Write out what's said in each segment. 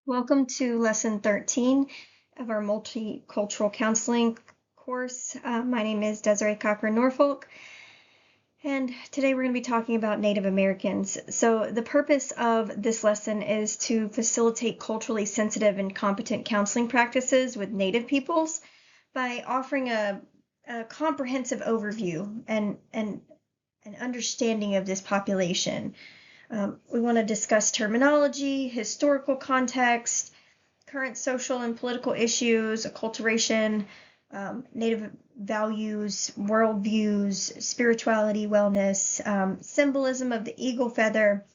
Welcome to Lesson 13 of our Multicultural Counseling course. My name is Desiree Cochran-Norfolk, and today we're going to be talking about Native Americans. So the purpose of this lesson is to facilitate culturally sensitive and competent counseling practices with Native peoples by offering a comprehensive overview and an understanding of this population. We want to discuss terminology, historical context, current social and political issues, acculturation, Native values, worldviews, spirituality, wellness, symbolism of the eagle feather,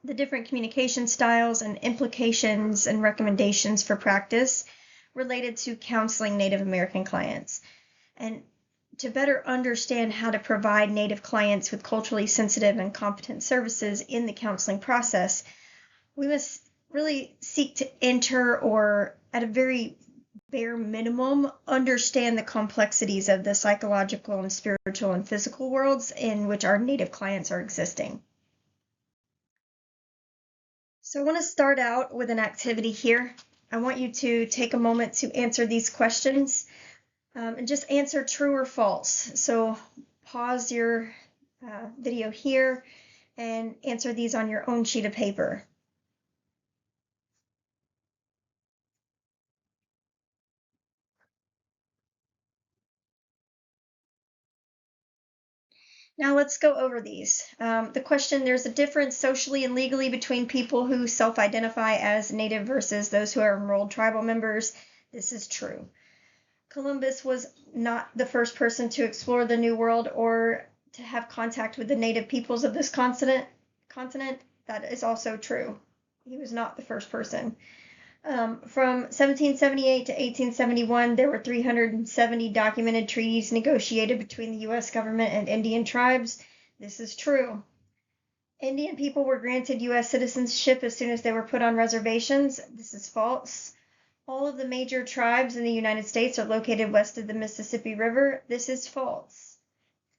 the different communication styles and implications and recommendations for practice related to counseling Native American clients. And to better understand how to provide Native clients with culturally sensitive and competent services in the counseling process, we must really seek to enter, or at a very bare minimum, understand the complexities of the psychological and spiritual and physical worlds in which our Native clients are existing. So I want to start out with an activity here. I want you to take a moment to answer these questions. And just answer true or false. So pause your video here and answer these on your own sheet of paper. Now let's go over these. The question, there's a difference socially and legally between people who self-identify as Native versus those who are enrolled tribal members. This is true. Columbus was not the first person to explore the New World or to have contact with the native peoples of this continent. That is also true. He was not the first person. From 1778 to 1871, there were 370 documented treaties negotiated between the U.S. government and Indian tribes. This is true. Indian people were granted U.S. citizenship as soon as they were put on reservations. This is false. All of the major tribes in the United States are located west of the Mississippi River. This is false.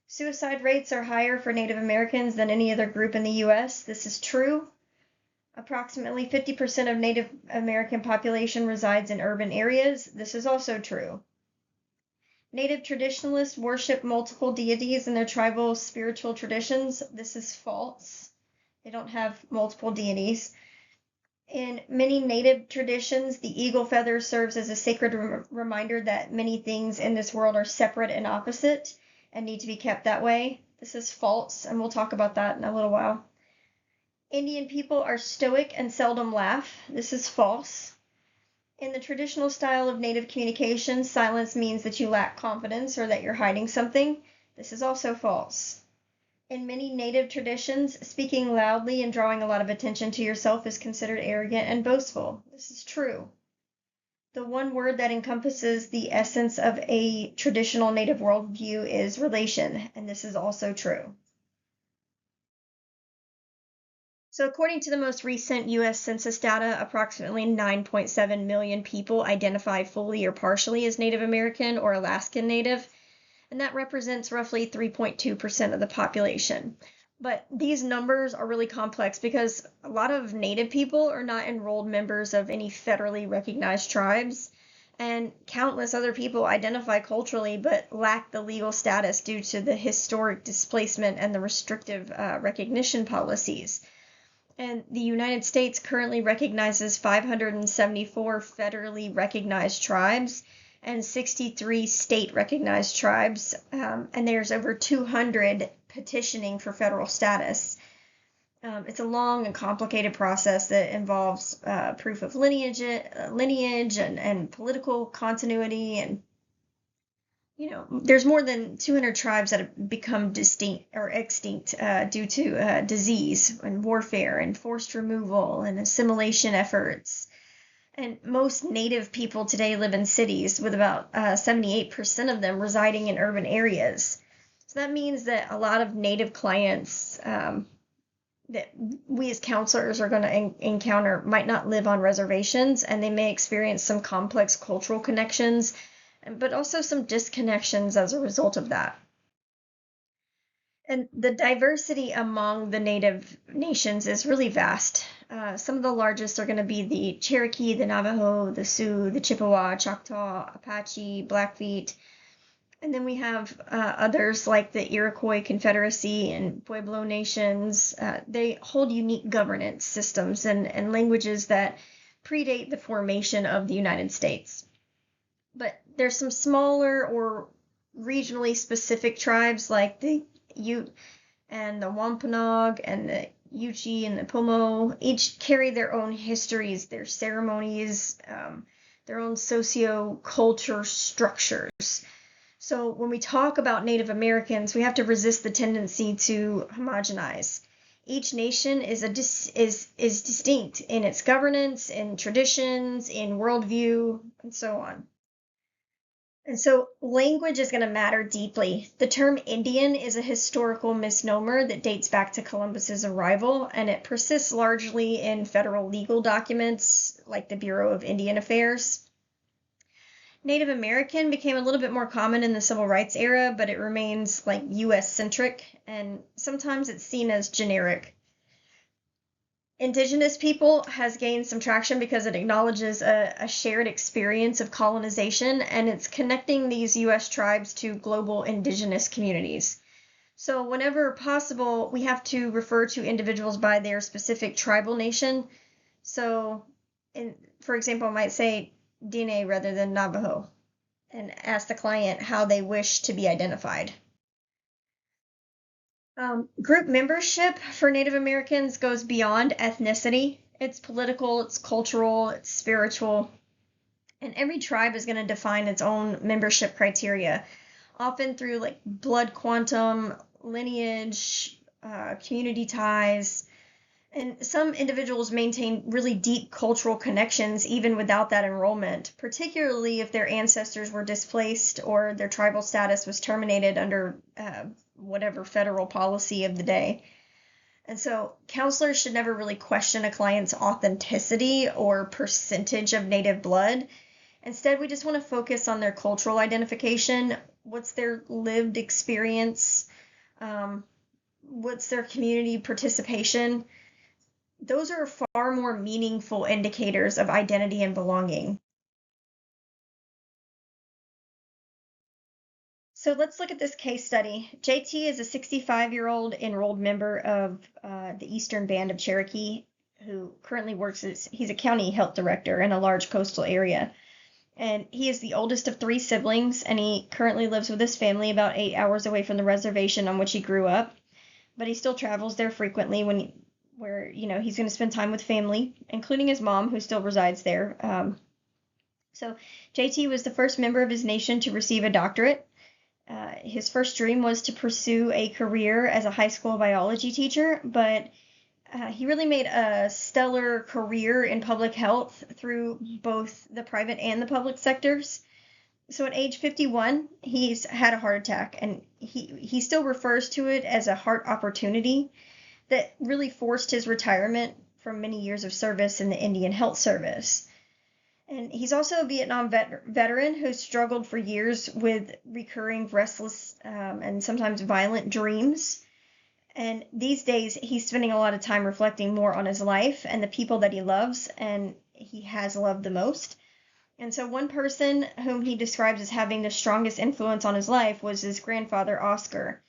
Suicide rates are higher for Native Americans than any other group in the U.S. This is true. Approximately 50% of Native American population resides in urban areas. This is also true. Native traditionalists worship multiple deities in their tribal spiritual traditions. This is false. They don't have multiple deities. In many Native traditions, the eagle feather serves as a sacred reminder that many things in this world are separate and opposite and need to be kept that way. This is false, and we'll talk about that in a little while. Indian people are stoic and seldom laugh. This is false. In the traditional style of Native communication, silence means that you lack confidence or that you're hiding something. This is also false. In many Native traditions, speaking loudly and drawing a lot of attention to yourself is considered arrogant and boastful. This is true. The one word that encompasses the essence of a traditional Native worldview is relation, and this is also true. So according to the most recent U.S. Census data, approximately 9.7 million people identify fully or partially as Native American or Alaskan Native, and that represents roughly 3.2% of the population. But these numbers are really complex because a lot of Native people are not enrolled members of any federally recognized tribes, and countless other people identify culturally but lack the legal status due to the historic displacement and the restrictive recognition policies. And the United States currently recognizes 574 federally recognized tribes and 63 state-recognized tribes, and there's over 200 petitioning for federal status. It's a long and complicated process that involves proof of lineage and political continuity, and there's more than 200 tribes that have become extinct due to disease and warfare and forced removal and assimilation efforts. And most Native people today live in cities, with about 78% of them residing in urban areas. So that means that a lot of Native clients that we as counselors are going to encounter might not live on reservations, and they may experience some complex cultural connections, but also some disconnections as a result of that. And the diversity among the native nations is really vast. Some of the largest are going to be the Cherokee, the Navajo, the Sioux, the Chippewa, Choctaw, Apache, Blackfeet. And then we have others like the Iroquois Confederacy and Pueblo nations. They hold unique governance systems and languages that predate the formation of the United States. But there's some smaller or regionally specific tribes like the Ute and the Wampanoag and the Yuchi and the Pomo. Each carry their own histories, their ceremonies, their own socio-culture structures. So when we talk about Native Americans, we have to resist the tendency to homogenize. Each nation is distinct in its governance, in traditions, in worldview, and so on. And so language is going to matter deeply. The term Indian is a historical misnomer that dates back to Columbus's arrival, and it persists largely in federal legal documents like the Bureau of Indian Affairs. Native American became a little bit more common in the civil rights era, but it remains like US centric, and sometimes it's seen as generic. Indigenous people has gained some traction because it acknowledges a shared experience of colonization, and it's connecting these US tribes to global indigenous communities. So whenever possible, we have to refer to individuals by their specific tribal nation. So, for example, I might say DNA rather than Navajo, and ask the client how they wish to be identified. Group membership for Native Americans goes beyond ethnicity. It's political, it's cultural, it's spiritual, and every tribe is going to define its own membership criteria, often through like blood quantum, lineage, community ties. And some individuals maintain really deep cultural connections even without that enrollment, particularly if their ancestors were displaced or their tribal status was terminated under whatever federal policy of the day. And so counselors should never really question a client's authenticity or percentage of native blood. Instead, we just want to focus on their cultural identification. What's their lived experience? What's their community participation? Those are far more meaningful indicators of identity and belonging. So let's look at this case study. JT is a 65-year-old enrolled member of the Eastern Band of Cherokee who currently works he's a county health director in a large coastal area. And he is the oldest of 3 siblings, and he currently lives with his family about 8 hours away from the reservation on which he grew up. But he still travels there frequently where he's going to spend time with family, including his mom, who still resides there. So JT was the first member of his nation to receive a doctorate. His first dream was to pursue a career as a high school biology teacher, but he really made a stellar career in public health through both the private and the public sectors. So at age 51, he's had a heart attack, and he still refers to it as a heart opportunity that really forced his retirement from many years of service in the Indian Health Service. And he's also a Vietnam veteran who struggled for years with recurring restless and sometimes violent dreams. And these days, he's spending a lot of time reflecting more on his life and the people that he loves and he has loved the most. And so one person whom he describes as having the strongest influence on his life was his grandfather, Oscar.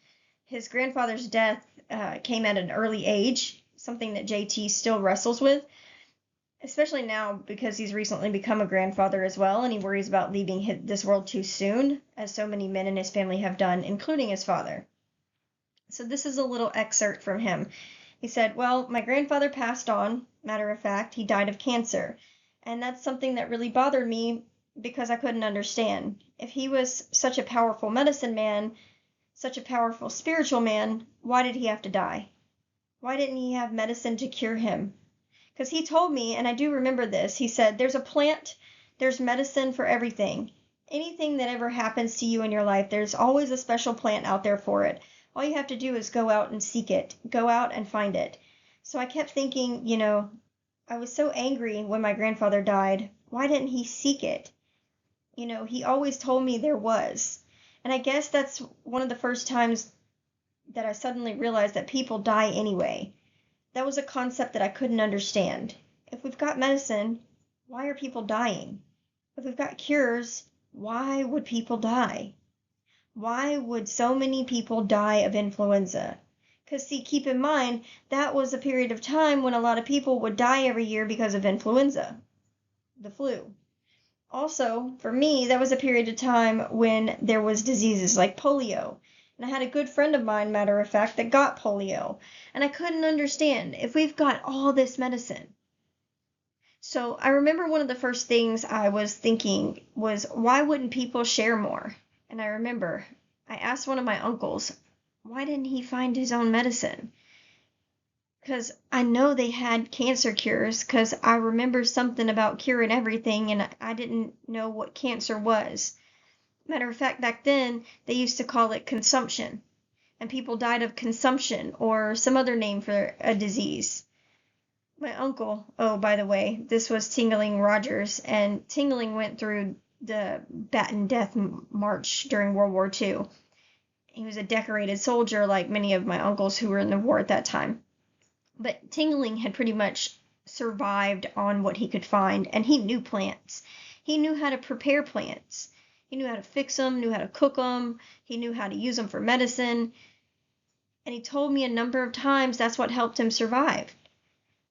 His grandfather's death came at an early age, something that JT still wrestles with, especially now because he's recently become a grandfather as well, and he worries about leaving this world too soon, as so many men in his family have done, including his father. So this is a little excerpt from him. He said, "Well, my grandfather passed on. Matter of fact, he died of cancer. And that's something that really bothered me because I couldn't understand. If he was such a powerful medicine man, such a powerful spiritual man, why did he have to die? Why didn't he have medicine to cure him? Because he told me, and I do remember this, he said, there's a plant, there's medicine for everything. Anything that ever happens to you in your life, there's always a special plant out there for it. All you have to do is go out and seek it. Go out and find it." So I kept thinking, I was so angry when my grandfather died. Why didn't he seek it? He always told me there was. And I guess that's one of the first times that I suddenly realized that people die anyway. That was a concept that I couldn't understand. If we've got medicine, why are people dying? If we've got cures, why would people die? Why would so many people die of influenza? Because, see, keep in mind, that was a period of time when a lot of people would die every year because of influenza, the flu. Also, for me, that was a period of time when there was diseases like polio. And I had a good friend of mine, matter of fact, that got polio. And I couldn't understand if we've got all this medicine. So I remember one of the first things I was thinking was, why wouldn't people share more? And I remember I asked one of my uncles, why didn't he find his own medicine? Because I know they had cancer cures, because I remember something about curing everything, and I didn't know what cancer was. Matter of fact, back then, they used to call it consumption, and people died of consumption or some other name for a disease. My uncle, oh, by the way, this was Tingling Rogers, and Tingling went through the Baton Death March during World War II. He was a decorated soldier like many of my uncles who were in the war at that time. But Tingling had pretty much survived on what he could find, and he knew plants. He knew how to prepare plants. He knew how to fix them, knew how to cook them, he knew how to use them for medicine, and he told me a number of times that's what helped him survive.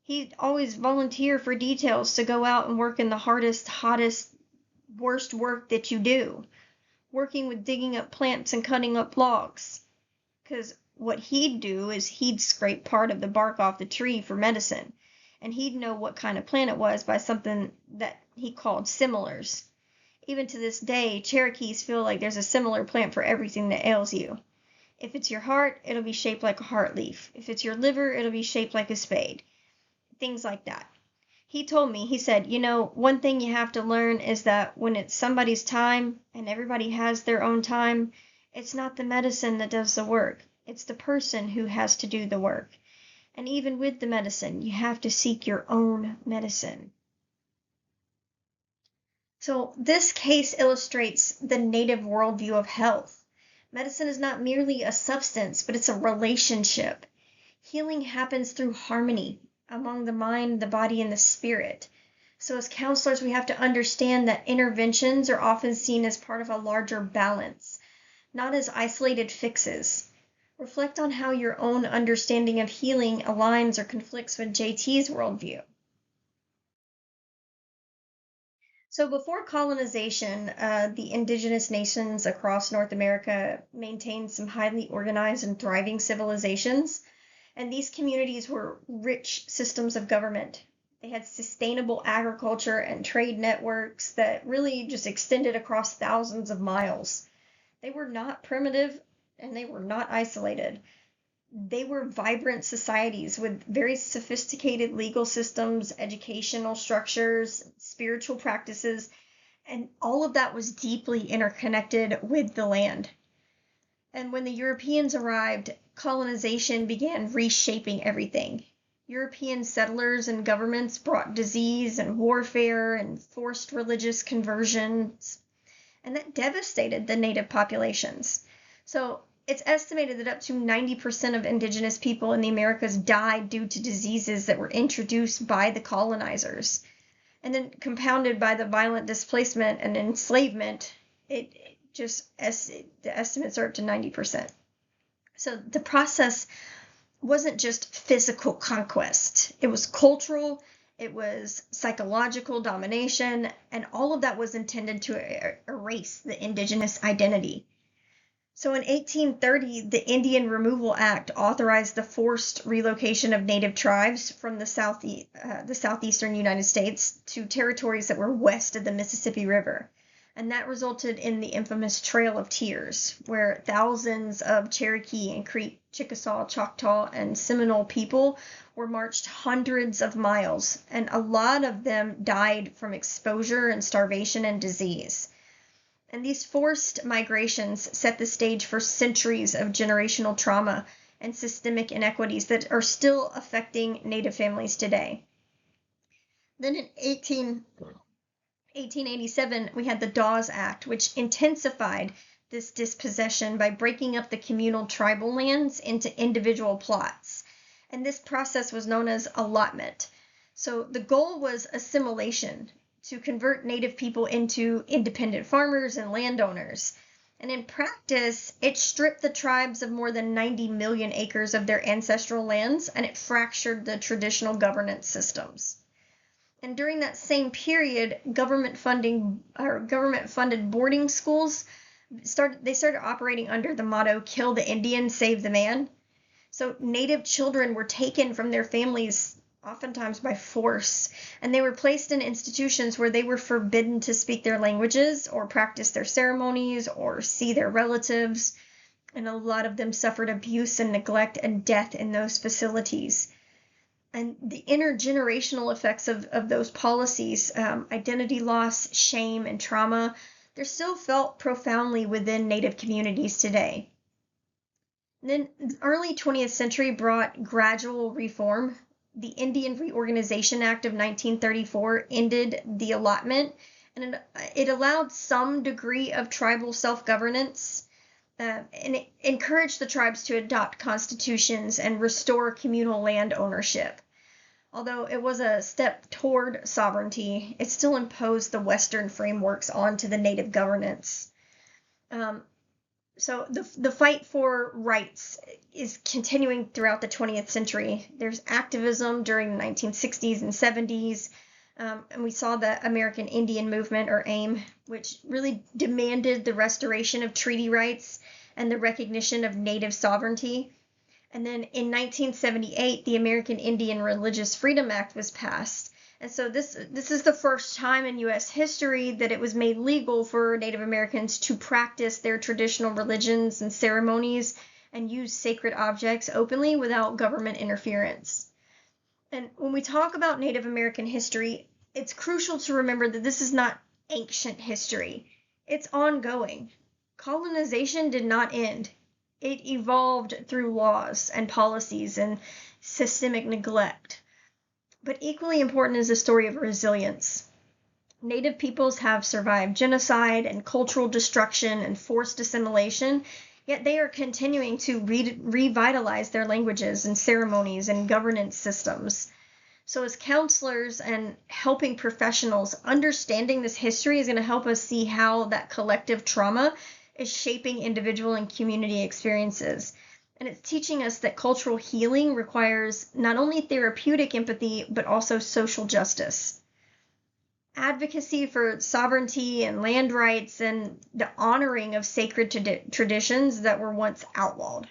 He'd always volunteer for details to go out and work in the hardest, hottest, worst work that you do, working with digging up plants and cutting up logs, because what he'd do is he'd scrape part of the bark off the tree for medicine, and he'd know what kind of plant it was by something that he called similars. Even to this day, Cherokees feel like there's a similar plant for everything that ails you. If it's your heart, it'll be shaped like a heart leaf. If it's your liver, it'll be shaped like a spade. Things like that. He told me, he said, one thing you have to learn is that when it's somebody's time, and everybody has their own time, it's not the medicine that does the work. It's the person who has to do the work. And even with the medicine, you have to seek your own medicine. So this case illustrates the native worldview of health. Medicine is not merely a substance, but it's a relationship. Healing happens through harmony among the mind, the body, and the spirit. So as counselors, we have to understand that interventions are often seen as part of a larger balance, not as isolated fixes. Reflect on how your own understanding of healing aligns or conflicts with JT's worldview. So before colonization, the indigenous nations across North America maintained some highly organized and thriving civilizations, and these communities were rich systems of government. They had sustainable agriculture and trade networks that really just extended across thousands of miles. They were not primitive, and they were not isolated. They were vibrant societies with very sophisticated legal systems, educational structures, spiritual practices, and all of that was deeply interconnected with the land. And when the Europeans arrived, colonization began reshaping everything. European settlers and governments brought disease and warfare and forced religious conversions, and that devastated the native populations. So it's estimated that up to 90% of indigenous people in the Americas died due to diseases that were introduced by the colonizers. And then compounded by the violent displacement and enslavement, the estimates are up to 90%. So the process wasn't just physical conquest. It was cultural, it was psychological domination, and all of that was intended to erase the indigenous identity. So in 1830, the Indian Removal Act authorized the forced relocation of native tribes from the southeastern United States to territories that were west of the Mississippi River. And that resulted in the infamous Trail of Tears, where thousands of Cherokee and Creek, Chickasaw, Choctaw, and Seminole people were marched hundreds of miles, and a lot of them died from exposure and starvation and disease. And these forced migrations set the stage for centuries of generational trauma and systemic inequities that are still affecting Native families today. Then in 1887, we had the Dawes Act, which intensified this dispossession by breaking up the communal tribal lands into individual plots. And this process was known as allotment. So the goal was assimilation, to convert Native people into independent farmers and landowners. And in practice, it stripped the tribes of more than 90 million acres of their ancestral lands, and it fractured the traditional governance systems. And during that same period, government-funded boarding schools started operating under the motto, "Kill the Indian, save the man." So Native children were taken from their families, oftentimes by force, and they were placed in institutions where they were forbidden to speak their languages or practice their ceremonies or see their relatives. And a lot of them suffered abuse and neglect and death in those facilities. And the intergenerational effects of those policies, identity loss, shame, and trauma, they're still felt profoundly within Native communities today. And then the early 20th century brought gradual reform. The Indian Reorganization Act of 1934 ended the allotment, and it allowed some degree of tribal self-governance, and it encouraged the tribes to adopt constitutions and restore communal land ownership. Although it was a step toward sovereignty, it still imposed the Western frameworks onto the Native governance. So the fight for rights is continuing throughout the 20th century. There's activism during the 1960s and 70s, and we saw the American Indian Movement, or AIM, which really demanded the restoration of treaty rights and the recognition of Native sovereignty. And then in 1978, the American Indian Religious Freedom Act was passed. And so this is the first time in U.S. history that it was made legal for Native Americans to practice their traditional religions and ceremonies and use sacred objects openly without government interference. And when we talk about Native American history, it's crucial to remember that this is not ancient history. It's ongoing. Colonization did not end. It evolved through laws and policies and systemic neglect. But equally important is the story of resilience. Native peoples have survived genocide and cultural destruction and forced assimilation, yet they are continuing to revitalize their languages and ceremonies and governance systems. So as counselors and helping professionals, understanding this history is going to help us see how that collective trauma is shaping individual and community experiences. And it's teaching us that cultural healing requires not only therapeutic empathy, but also social justice. Advocacy for sovereignty and land rights and the honoring of sacred traditions that were once outlawed.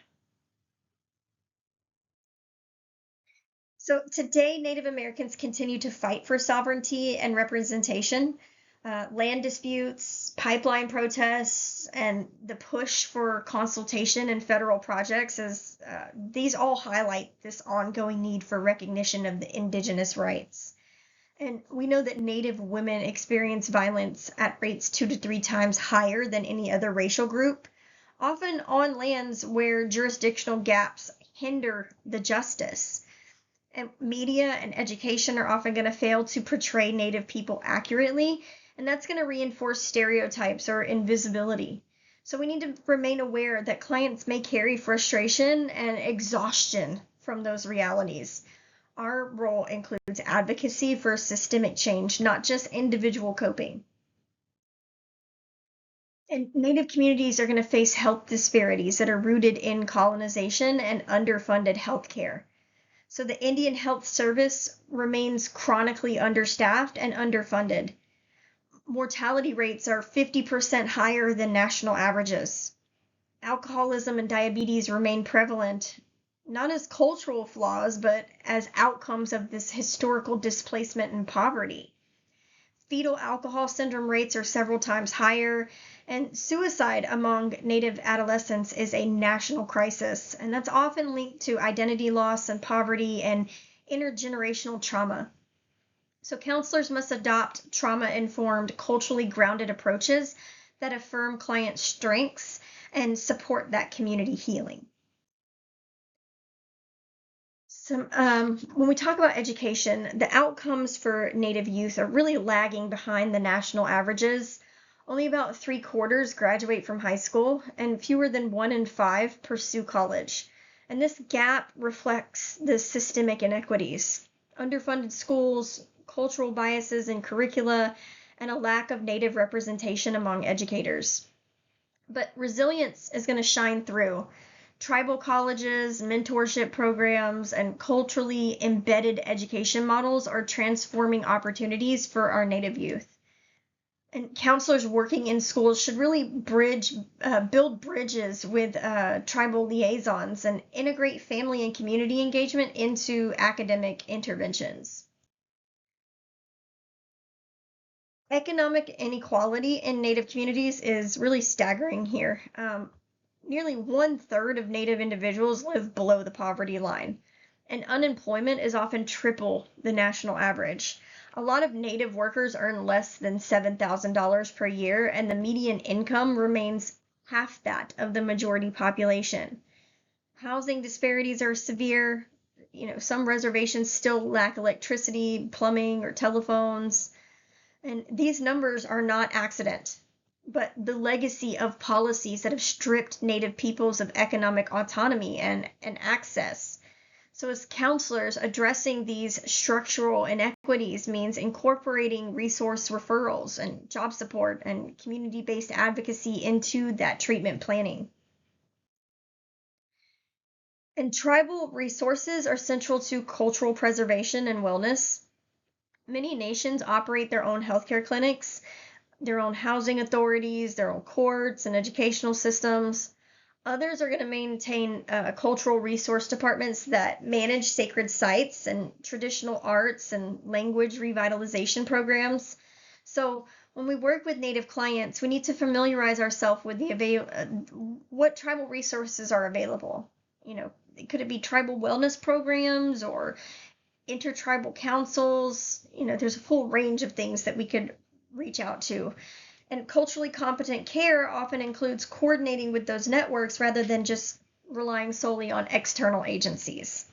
So today, Native Americans continue to fight for sovereignty and representation. Land disputes, pipeline protests, and the push for consultation in federal projects, these all highlight this ongoing need for recognition of the indigenous rights. And we know that Native women experience violence at rates 2 to 3 times higher than any other racial group, often on lands where jurisdictional gaps hinder the justice. And media and education are often going to fail to portray Native people accurately, and that's going to reinforce stereotypes or invisibility. So we need to remain aware that clients may carry frustration and exhaustion from those realities. Our role includes advocacy for systemic change, not just individual coping. And Native communities are going to face health disparities that are rooted in colonization and underfunded healthcare. So the Indian Health Service remains chronically understaffed and underfunded. Mortality rates are 50% higher than national averages. Alcoholism and diabetes remain prevalent, not as cultural flaws, but as outcomes of this historical displacement and poverty. Fetal alcohol syndrome rates are several times higher, and suicide among Native adolescents is a national crisis, and that's often linked to identity loss and poverty and intergenerational trauma. So counselors must adopt trauma-informed, culturally grounded approaches that affirm client strengths and support that community healing. So when we talk about education, the outcomes for Native youth are really lagging behind the national averages. Only about 3/4 graduate from high school, and fewer than 1 in 5 pursue college. And this gap reflects the systemic inequities: underfunded schools, cultural biases in curricula, and a lack of Native representation among educators. But resilience is going to shine through. Tribal colleges, mentorship programs, and culturally embedded education models are transforming opportunities for our Native youth. And counselors working in schools should really build bridges with tribal liaisons and integrate family and community engagement into academic interventions. Economic inequality in Native communities is really staggering here. Nearly 1/3 of Native individuals live below the poverty line, and unemployment is often triple the national average. A lot of Native workers earn less than $7,000 per year, and the median income remains half that of the majority population. Housing disparities are severe. Some reservations still lack electricity, plumbing, or telephones. And these numbers are not accident, but the legacy of policies that have stripped Native peoples of economic autonomy and access. So as counselors, addressing these structural inequities means incorporating resource referrals and job support and community-based advocacy into that treatment planning. And tribal resources are central to cultural preservation and wellness. Many nations operate their own healthcare clinics, their own housing authorities, their own courts and educational systems. Others are going to maintain cultural resource departments that manage sacred sites and traditional arts and language revitalization programs. So when we work with Native clients, we need to familiarize ourselves with what tribal resources are available. Could it be tribal wellness programs or intertribal councils? There's a full range of things that we could reach out to. And culturally competent care often includes coordinating with those networks rather than just relying solely on external agencies.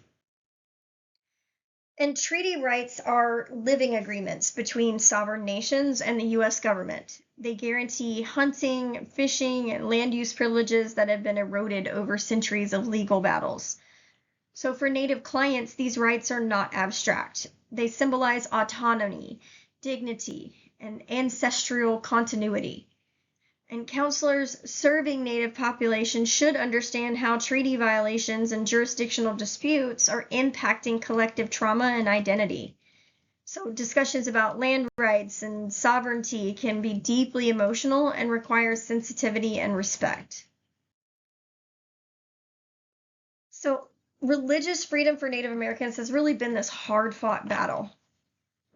And treaty rights are living agreements between sovereign nations and the U.S. government. They guarantee hunting, fishing, and land use privileges that have been eroded over centuries of legal battles. So for Native clients, these rights are not abstract. They symbolize autonomy, dignity, and ancestral continuity. And counselors serving Native populations should understand how treaty violations and jurisdictional disputes are impacting collective trauma and identity. So discussions about land rights and sovereignty can be deeply emotional and require sensitivity and respect. So religious freedom for Native Americans has really been this hard-fought battle.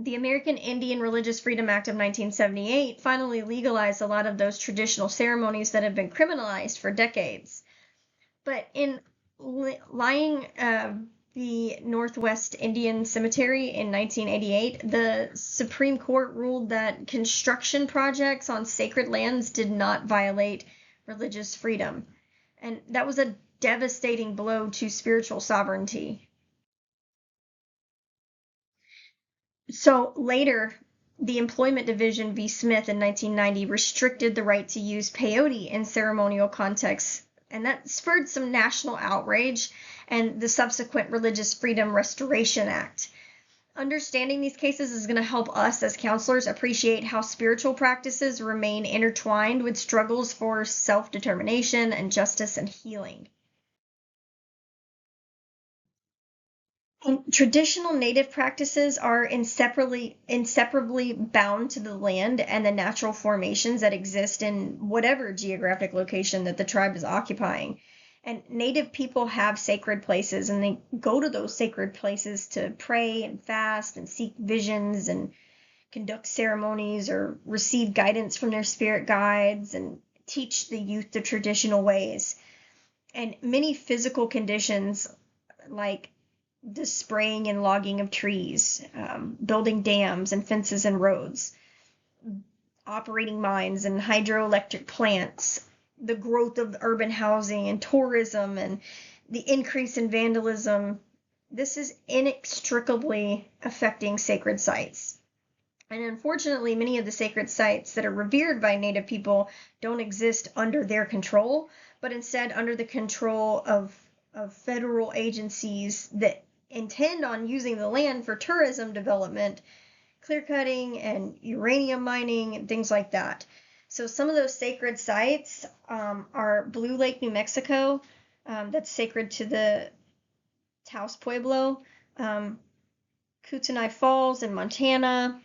The American Indian Religious Freedom Act of 1978 finally legalized a lot of those traditional ceremonies that have been criminalized for decades. But in lying the Northwest Indian Cemetery in 1988, the Supreme Court ruled that construction projects on sacred lands did not violate religious freedom. And that was a devastating blow to spiritual sovereignty. So later, the Employment Division v. Smith in 1990 restricted the right to use peyote in ceremonial contexts, and that spurred some national outrage and the subsequent Religious Freedom Restoration Act. Understanding these cases is going to help us as counselors appreciate how spiritual practices remain intertwined with struggles for self-determination and justice and healing. And traditional Native practices are inseparably bound to the land and the natural formations that exist in whatever geographic location that the tribe is occupying. And Native people have sacred places, and they go to those sacred places to pray and fast and seek visions and conduct ceremonies or receive guidance from their spirit guides and teach the youth the traditional ways. And many physical conditions like the spraying and logging of trees, building dams and fences and roads, operating mines and hydroelectric plants, the growth of urban housing and tourism, and the increase in vandalism. This is inextricably affecting sacred sites. And unfortunately, many of the sacred sites that are revered by Native people don't exist under their control, but instead under the control of federal agencies that intend on using the land for tourism development, clear cutting, and uranium mining, and things like that. So some of those sacred sites are Blue Lake, New Mexico. That's sacred to the Taos Pueblo. Kootenai Falls in Montana.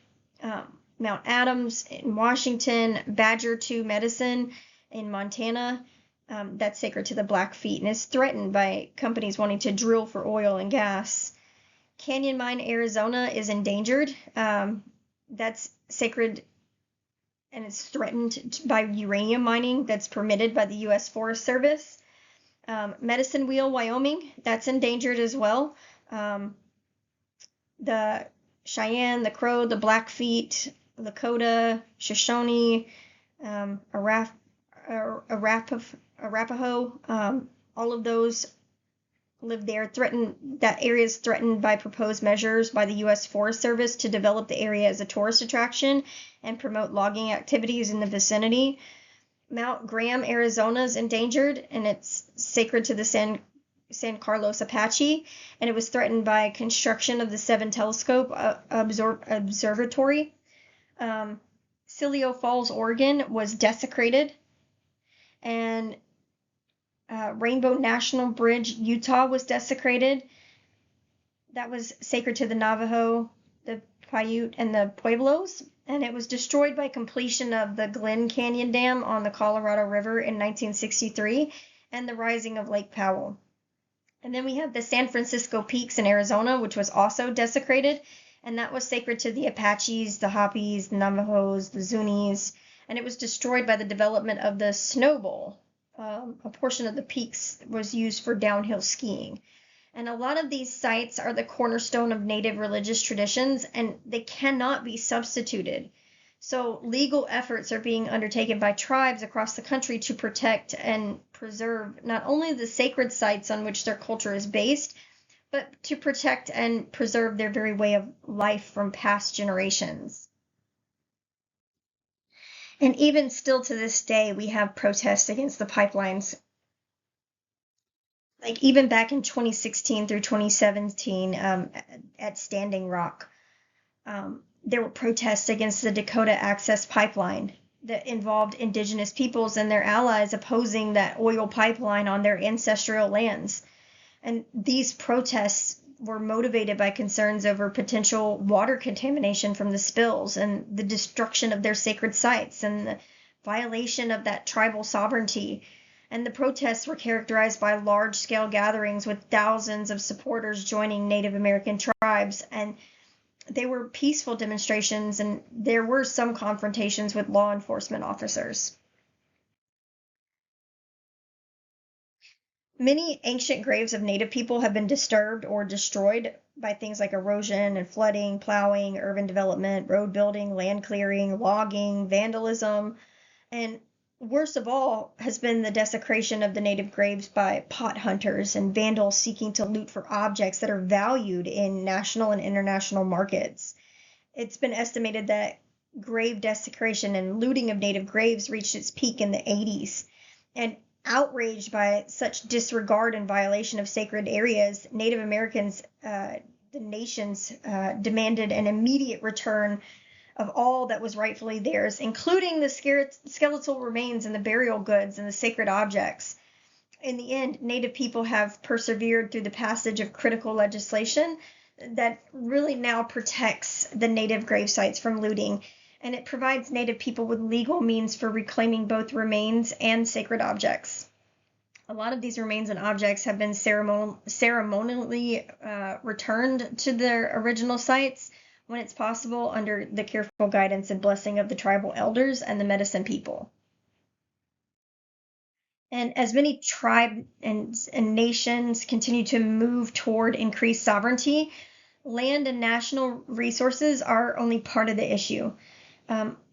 Mount Adams in Washington. Badger 2 Medicine in Montana. That's sacred to the Blackfeet and is threatened by companies wanting to drill for oil and gas. Canyon Mine, Arizona is endangered. That's sacred and it's threatened by uranium mining that's permitted by the U.S. Forest Service. Medicine Wheel, Wyoming, that's endangered as well. The Cheyenne, the Crow, the Blackfeet, Lakota, Shoshone, Arapaho, all of those live there. That area is threatened by proposed measures by the U.S. Forest Service to develop the area as a tourist attraction and promote logging activities in the vicinity. Mount Graham, Arizona is endangered, and it's sacred to the San Carlos Apache, and it was threatened by construction of the Seven Telescope Observatory. Silio Falls, Oregon was desecrated, and Rainbow National Bridge, Utah was desecrated. That was sacred to the Navajo, the Paiute, and the Pueblos, and it was destroyed by completion of the Glen Canyon Dam on the Colorado River in 1963 and the rising of Lake Powell. And then we have the San Francisco Peaks in Arizona, which was also desecrated, and that was sacred to the Apaches, the Hopis, the Navajos, the Zunis, and it was destroyed by the development of the Snow Bowl. A portion of the peaks was used for downhill skiing. And a lot of these sites are the cornerstone of Native religious traditions, and they cannot be substituted. So legal efforts are being undertaken by tribes across the country to protect and preserve not only the sacred sites on which their culture is based, but to protect and preserve their very way of life from past generations. And even still to this day, we have protests against the pipelines. Like even back in 2016 through 2017 at Standing Rock, there were protests against the Dakota Access Pipeline that involved indigenous peoples and their allies opposing that oil pipeline on their ancestral lands. And these protests were motivated by concerns over potential water contamination from the spills and the destruction of their sacred sites and the violation of that tribal sovereignty. And the protests were characterized by large-scale gatherings with thousands of supporters joining Native American tribes, and they were peaceful demonstrations, and there were some confrontations with law enforcement officers. Many ancient graves of Native people have been disturbed or destroyed by things like erosion and flooding, plowing, urban development, road building, land clearing, logging, vandalism, and worst of all has been the desecration of the Native graves by pot hunters and vandals seeking to loot for objects that are valued in national and international markets. It's been estimated that grave desecration and looting of Native graves reached its peak in the 80s. And outraged by such disregard and violation of sacred areas, Native Americans, the nations, demanded an immediate return of all that was rightfully theirs, including the skeletal remains and the burial goods and the sacred objects. In the end, Native people have persevered through the passage of critical legislation that really now protects the Native grave sites from looting, and it provides Native people with legal means for reclaiming both remains and sacred objects. A lot of these remains and objects have been ceremonially returned to their original sites when it's possible under the careful guidance and blessing of the tribal elders and the medicine people. And as many tribes and nations continue to move toward increased sovereignty, land and national resources are only part of the issue.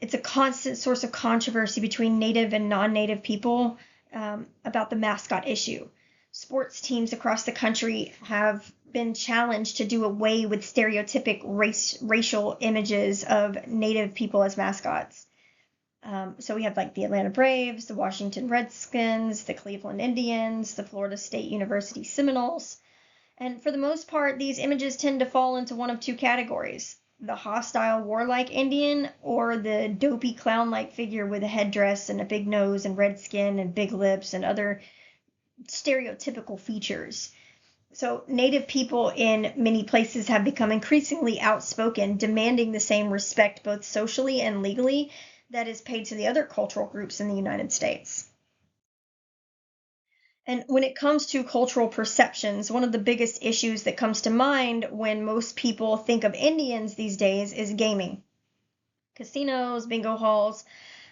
It's a constant source of controversy between Native and non-Native people about the mascot issue. Sports teams across the country have been challenged to do away with stereotypic racial images of Native people as mascots. So we have like the Atlanta Braves, the Washington Redskins, the Cleveland Indians, the Florida State University Seminoles. And for the most part, these images tend to fall into one of two categories: the hostile, warlike Indian, or the dopey clown-like figure with a headdress and a big nose and red skin and big lips and other stereotypical features. So Native people in many places have become increasingly outspoken, demanding the same respect both socially and legally that is paid to the other cultural groups in the United States. And when it comes to cultural perceptions, one of the biggest issues that comes to mind when most people think of Indians these days is gaming. Casinos, bingo halls,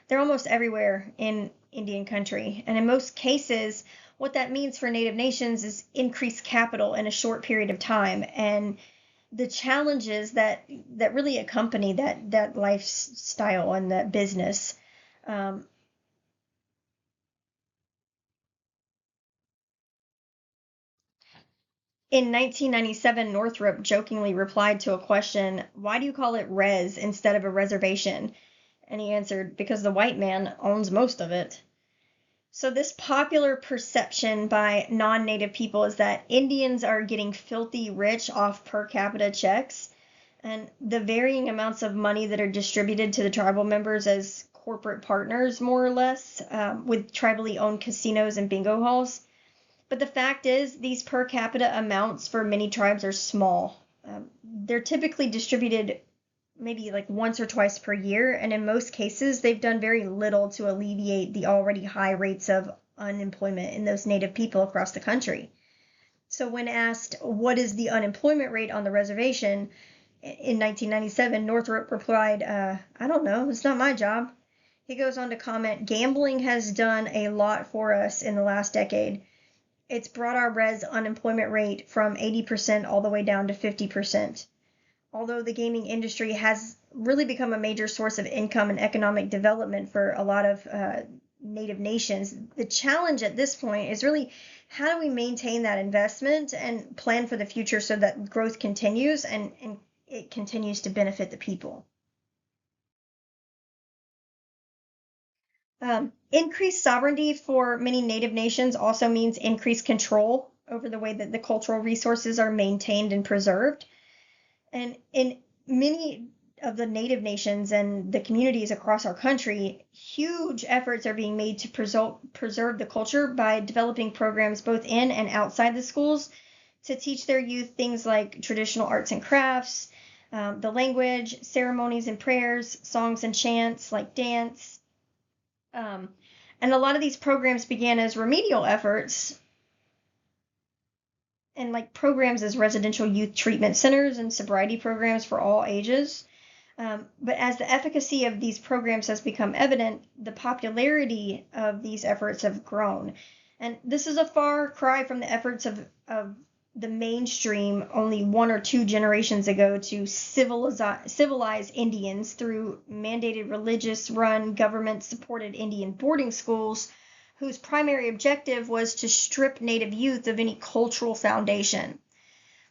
they're almost everywhere in Indian country. And in most cases, what that means for Native nations is increased capital in a short period of time. And the challenges that really accompany that lifestyle and that business. In 1997, Northrop jokingly replied to a question, "Why do you call it res instead of a reservation?" And he answered, "Because the white man owns most of it." So this popular perception by non-native people is that Indians are getting filthy rich off per capita checks, and the varying amounts of money that are distributed to the tribal members as corporate partners, more or less, with tribally owned casinos and bingo halls. But the fact is, these per capita amounts for many tribes are small. They're typically distributed maybe like once or twice per year, and in most cases, they've done very little to alleviate the already high rates of unemployment in those Native people across the country. So when asked, what is the unemployment rate on the reservation, in 1997, Northrop replied, "I don't know, it's not my job." He goes on to comment, "Gambling has done a lot for us in the last decade. It's brought our res unemployment rate from 80% all the way down to 50%. Although the gaming industry has really become a major source of income and economic development for a lot of Native nations, the challenge at this point is really how do we maintain that investment and plan for the future so that growth continues and it continues to benefit the people." Increased sovereignty for many Native nations also means increased control over the way that the cultural resources are maintained and preserved. And in many of the Native nations and the communities across our country, huge efforts are being made to preserve the culture by developing programs both in and outside the schools to teach their youth things like traditional arts and crafts, the language, ceremonies and prayers, songs and chants like dance. And a lot of these programs began as remedial efforts and like programs as residential youth treatment centers and sobriety programs for all ages. But as the efficacy of these programs has become evident, the popularity of these efforts have grown. And this is a far cry from the efforts of the mainstream only one or two generations ago to civilize Indians through mandated religious-run, government-supported Indian boarding schools whose primary objective was to strip Native youth of any cultural foundation.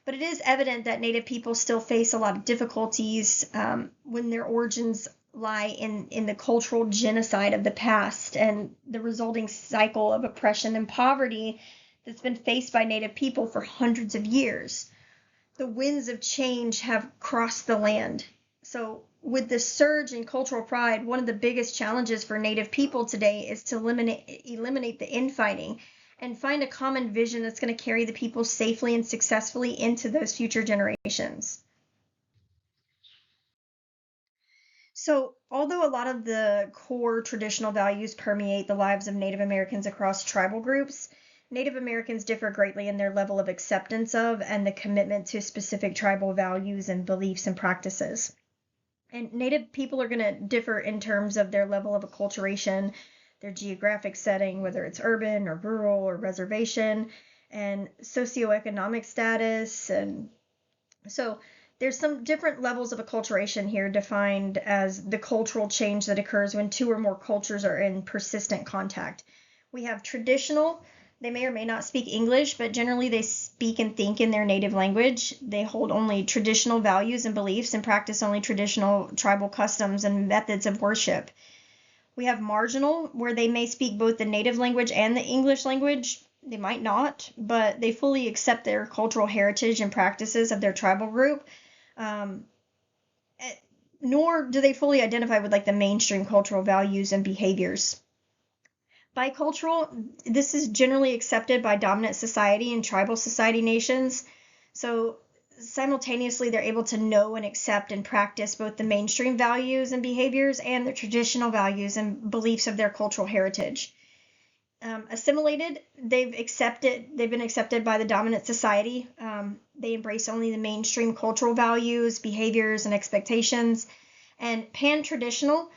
But it is evident that Native people still face a lot of difficulties when their origins lie in the cultural genocide of the past and the resulting cycle of oppression and poverty that's been faced by Native people for hundreds of years. The winds of change have crossed the land. So with the surge in cultural pride, one of the biggest challenges for Native people today is to eliminate the infighting and find a common vision that's going to carry the people safely and successfully into those future generations. So, although a lot of the core traditional values permeate the lives of Native Americans across tribal groups, Native Americans differ greatly in their level of acceptance of and the commitment to specific tribal values and beliefs and practices. And Native people are going to differ in terms of their level of acculturation, their geographic setting, whether it's urban or rural or reservation, and socioeconomic status. And so there's some different levels of acculturation here defined as the cultural change that occurs when two or more cultures are in persistent contact. We have traditional, They may or may not speak English, but generally they speak and think in their native language. They hold only traditional values and beliefs and practice only traditional tribal customs and methods of worship. We have marginal, where they may speak both the native language and the English language. They might not, but they fully accept their cultural heritage and practices of their tribal group. Nor do they fully identify with like the mainstream cultural values and behaviors. Bicultural, this is generally accepted by dominant society and tribal society nations. So simultaneously, they're able to know and accept and practice both the mainstream values and behaviors and the traditional values and beliefs of their cultural heritage. Assimilated, they've been accepted by the dominant society. They embrace only the mainstream cultural values, behaviors, and expectations. And pan-traditional,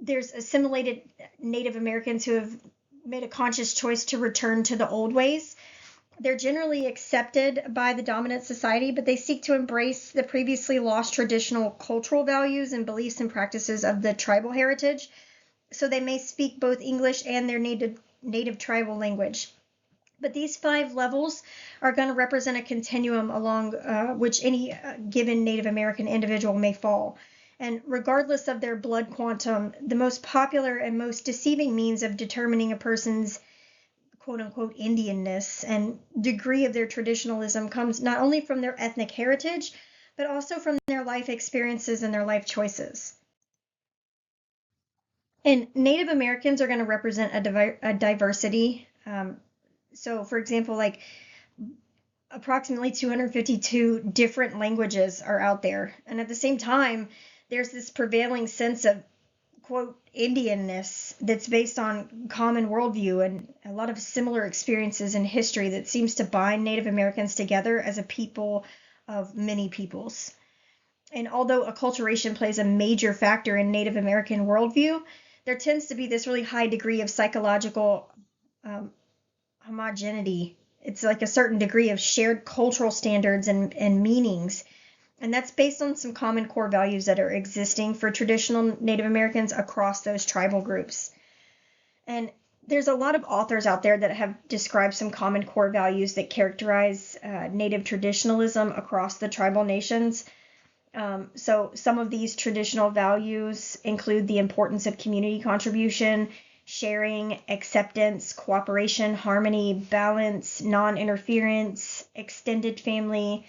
there's assimilated Native Americans who have made a conscious choice to return to the old ways. They're generally accepted by the dominant society, but they seek to embrace the previously lost traditional cultural values and beliefs and practices of the tribal heritage. So they may speak both English and their native tribal language. But these 5 levels are going to represent a continuum along which any given Native American individual may fall. And regardless of their blood quantum, the most popular and most deceiving means of determining a person's quote-unquote Indianness and degree of their traditionalism comes not only from their ethnic heritage, but also from their life experiences and their life choices. And Native Americans are going to represent a diversity. So, for example, like approximately 252 different languages are out there. And at the same time, there's this prevailing sense of, quote, Indianness that's based on common worldview and a lot of similar experiences in history that seems to bind Native Americans together as a people of many peoples. And although acculturation plays a major factor in Native American worldview, there tends to be this really high degree of psychological homogeneity. It's like a certain degree of shared cultural standards and meanings. And that's based on some common core values that are existing for traditional Native Americans across those tribal groups. And there's a lot of authors out there that have described some common core values that characterize Native traditionalism across the tribal nations. So some of these traditional values include the importance of community contribution, sharing, acceptance, cooperation, harmony, balance, non-interference, extended family,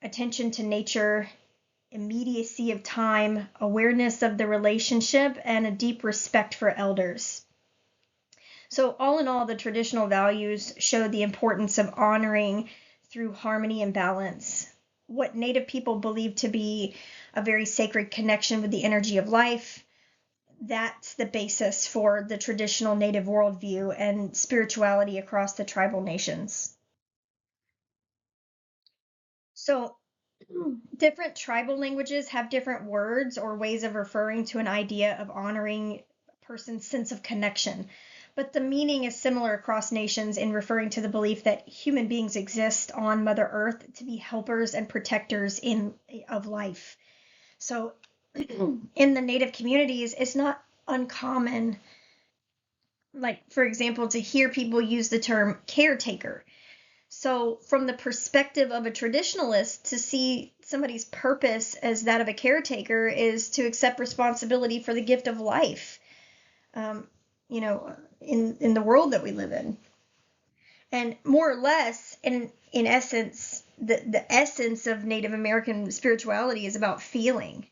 attention to nature, immediacy of time, awareness of the relationship, and a deep respect for elders. So all in all, the traditional values show the importance of honoring through harmony and balance what Native people believe to be a very sacred connection with the energy of life. That's the basis for the traditional Native worldview and spirituality across the tribal nations. So different tribal languages have different words or ways of referring to an idea of honoring a person's sense of connection. But the meaning is similar across nations in referring to the belief that human beings exist on Mother Earth to be helpers and protectors of life. So in the Native communities, it's not uncommon, like, for example, to hear people use the term caretaker. So from the perspective of a traditionalist, to see somebody's purpose as that of a caretaker is to accept responsibility for the gift of life, in the world that we live in. And more or less, in essence, the essence of Native American spirituality is about feeling.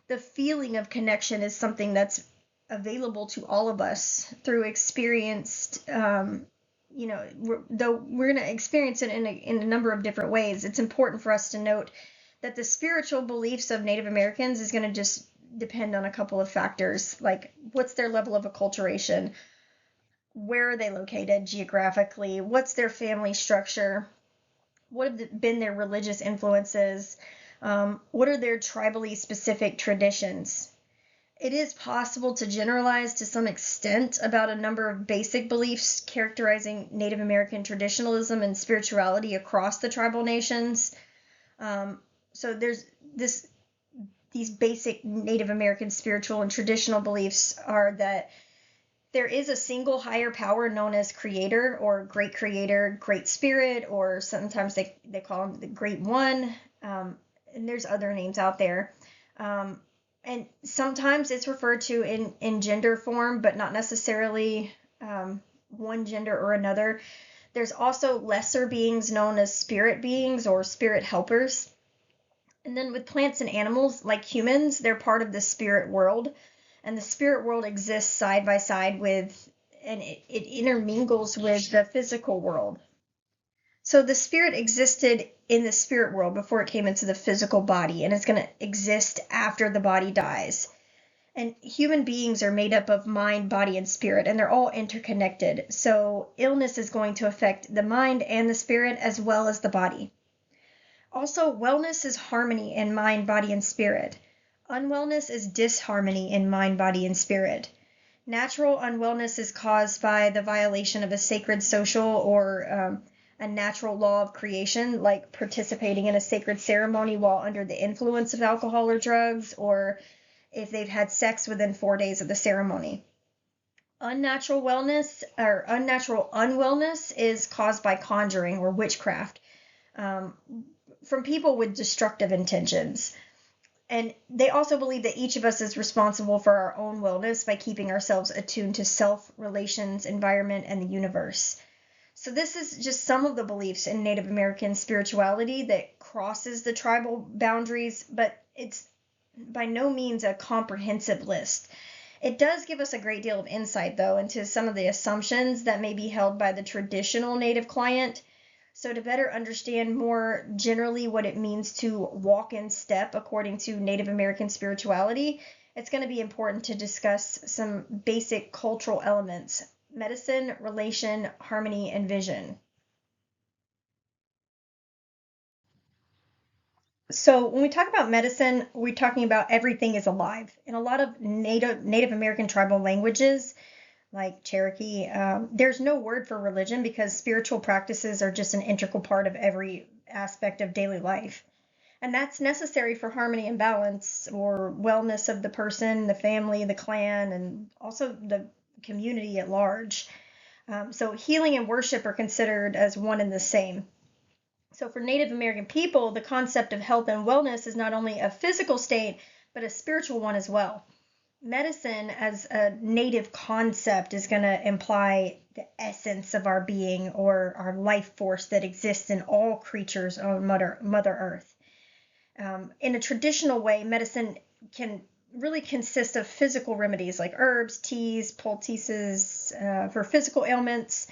The feeling of connection is something that's available to all of us through experienced, though we're going to experience it in a number of different ways. It's important for us to note that the spiritual beliefs of Native Americans is going to just depend on a couple of factors, like what's their level of acculturation, where are they located geographically, what's their family structure, what have been their religious influences, what are their tribally specific traditions. It is possible to generalize to some extent about a number of basic beliefs characterizing Native American traditionalism and spirituality across the tribal nations. So there's these basic Native American spiritual and traditional beliefs are that There is a single higher power known as creator or great spirit, or sometimes they call him the great one. And there's other names out there. Um, and sometimes it's referred to in gender form, but not necessarily one gender or another. There's also lesser beings known as spirit beings or spirit helpers. And then with plants and animals, like humans, they're part of the spirit world. And the spirit world exists side by side with, and it intermingles with the physical world. So the spirit existed in the spirit world before it came into the physical body, and it's going to exist after the body dies. And human beings are made up of mind, body, and spirit, and they're all interconnected. So illness is going to affect the mind and the spirit as well as the body. Also, wellness is harmony in mind, body, and spirit. Unwellness is disharmony in mind, body, and spirit. Natural unwellness is caused by the violation of a sacred social or a natural law of creation, like participating in a sacred ceremony while under the influence of alcohol or drugs, or if they've had sex within 4 days of the ceremony. Unnatural wellness or unnatural unwellness is caused by conjuring or witchcraft from people with destructive intentions. And they also believe that each of us is responsible for our own wellness by keeping ourselves attuned to self, relations, environment, and the universe. So this is just some of the beliefs in Native American spirituality that crosses the tribal boundaries, but it's by no means a comprehensive list. It does give us a great deal of insight, though, into some of the assumptions that may be held by the traditional Native client. So to better understand more generally what it means to walk in step according to Native American spirituality, it's going to be important to discuss some basic cultural elements: medicine, relation, harmony, and vision. So when we talk about medicine, we're talking about everything is alive. In a lot of Native American tribal languages, like Cherokee, there's no word for religion because spiritual practices are just an integral part of every aspect of daily life. And that's necessary for harmony and balance or wellness of the person, the family, the clan, and also the community at large. So healing and worship are considered as one and the same. So for Native American people, the concept of health and wellness is not only a physical state, but a spiritual one as well. Medicine as a native concept is going to imply the essence of our being or our life force that exists in all creatures on Mother Earth. In a traditional way, medicine can really consist of physical remedies like herbs, teas, poultices for physical ailments.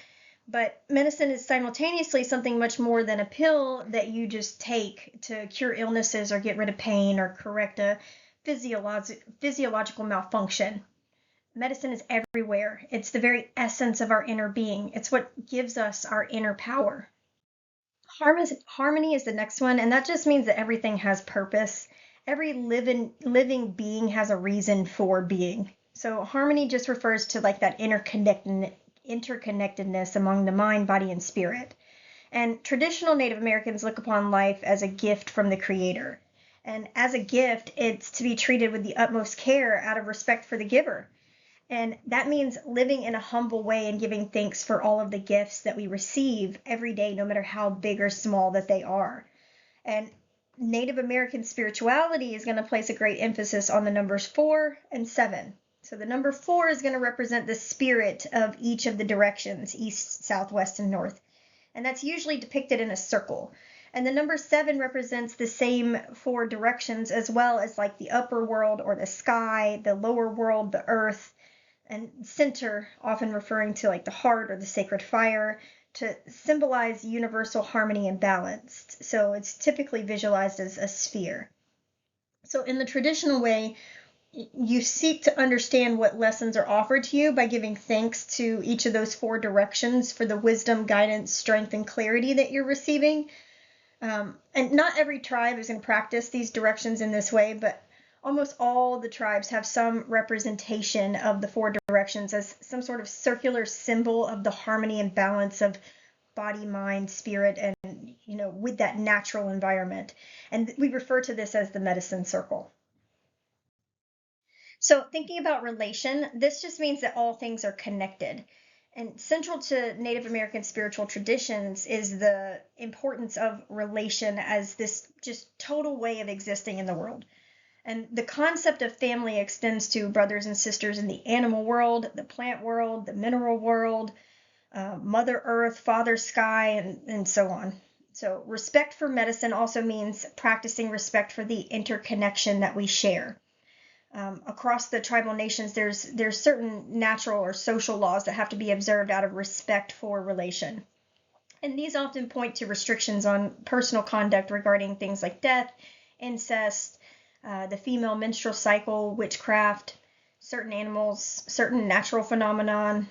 But medicine is simultaneously something much more than a pill that you just take to cure illnesses or get rid of pain or correct a physiological malfunction. Medicine is everywhere. It's the very essence of our inner being. It's what gives us our inner power. Harmony is the next one, and that just means that everything has purpose. Every living being has a reason for being. So harmony just refers to like that interconnectedness among the mind, body, and spirit. And traditional Native Americans look upon life as a gift from the Creator. And as a gift, it's to be treated with the utmost care out of respect for the giver. And that means living in a humble way and giving thanks for all of the gifts that we receive every day, no matter how big or small that they are. And Native American spirituality is going to place a great emphasis on the numbers 4 and 7. So the number 4 is going to represent the spirit of each of the directions, east, south, west, and north. And that's usually depicted in a circle. And the number 7 represents the same 4 directions as well as like the upper world or the sky, the lower world, the earth, and center, often referring to like the heart or the sacred fire, to symbolize universal harmony and balance. So it's typically visualized as a sphere. So in the traditional way, you seek to understand what lessons are offered to you by giving thanks to each of those 4 directions for the wisdom, guidance, strength, and clarity that you're receiving. And not every tribe is going to practice these directions in this way, but almost all the tribes have some representation of the 4 directions as some sort of circular symbol of the harmony and balance of body, mind, spirit, and with that natural environment. And we refer to this as the medicine circle. So, thinking about relation, this just means that all things are connected. And central to Native American spiritual traditions is the importance of relation as this just total way of existing in the world. And the concept of family extends to brothers and sisters in the animal world, the plant world, the mineral world, Mother Earth, Father Sky, and so on. So, respect for medicine also means practicing respect for the interconnection that we share. Across the tribal nations, there's certain natural or social laws that have to be observed out of respect for relation. And these often point to restrictions on personal conduct regarding things like death, incest, the female menstrual cycle, witchcraft, certain animals, certain natural phenomenon,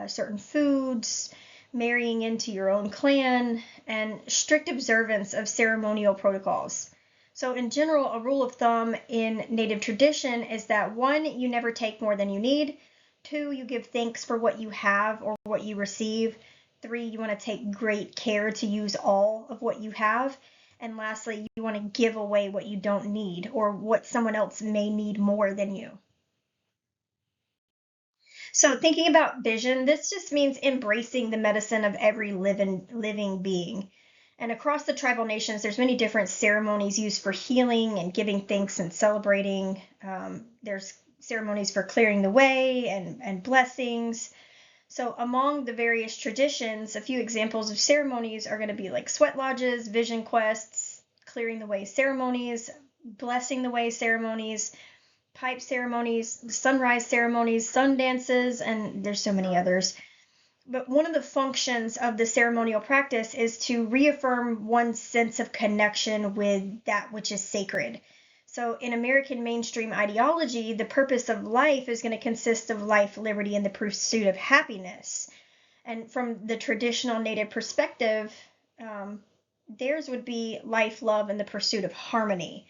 certain foods, marrying into your own clan, and strict observance of ceremonial protocols. So, in general, a rule of thumb in Native tradition is that 1, you never take more than you need. 2, you give thanks for what you have or what you receive. 3, you want to take great care to use all of what you have. And lastly, you want to give away what you don't need or what someone else may need more than you. So, thinking about vision, this just means embracing the medicine of every living being. And across the tribal nations, there's many different ceremonies used for healing and giving thanks and celebrating. There's ceremonies for clearing the way and blessings. So, among the various traditions, a few examples of ceremonies are going to be like sweat lodges, vision quests, clearing the way ceremonies, blessing the way ceremonies, pipe ceremonies, sunrise ceremonies, sun dances, and there's so many others. But one of the functions of the ceremonial practice is to reaffirm one's sense of connection with that which is sacred. So, in American mainstream ideology, the purpose of life is going to consist of life, liberty, and the pursuit of happiness. And from the traditional Native perspective, theirs would be life, love, and the pursuit of harmony.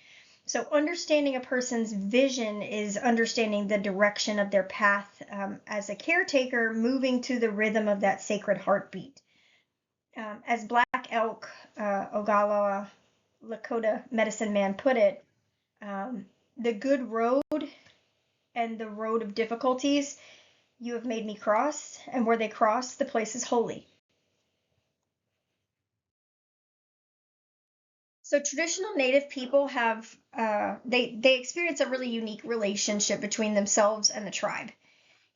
So, understanding a person's vision is understanding the direction of their path as a caretaker, moving to the rhythm of that sacred heartbeat. As Black Elk Ogallala Lakota medicine man put it, the good road and the road of difficulties you have made me cross, and where they cross, the place is holy. So traditional Native people have they experience a really unique relationship between themselves and the tribe.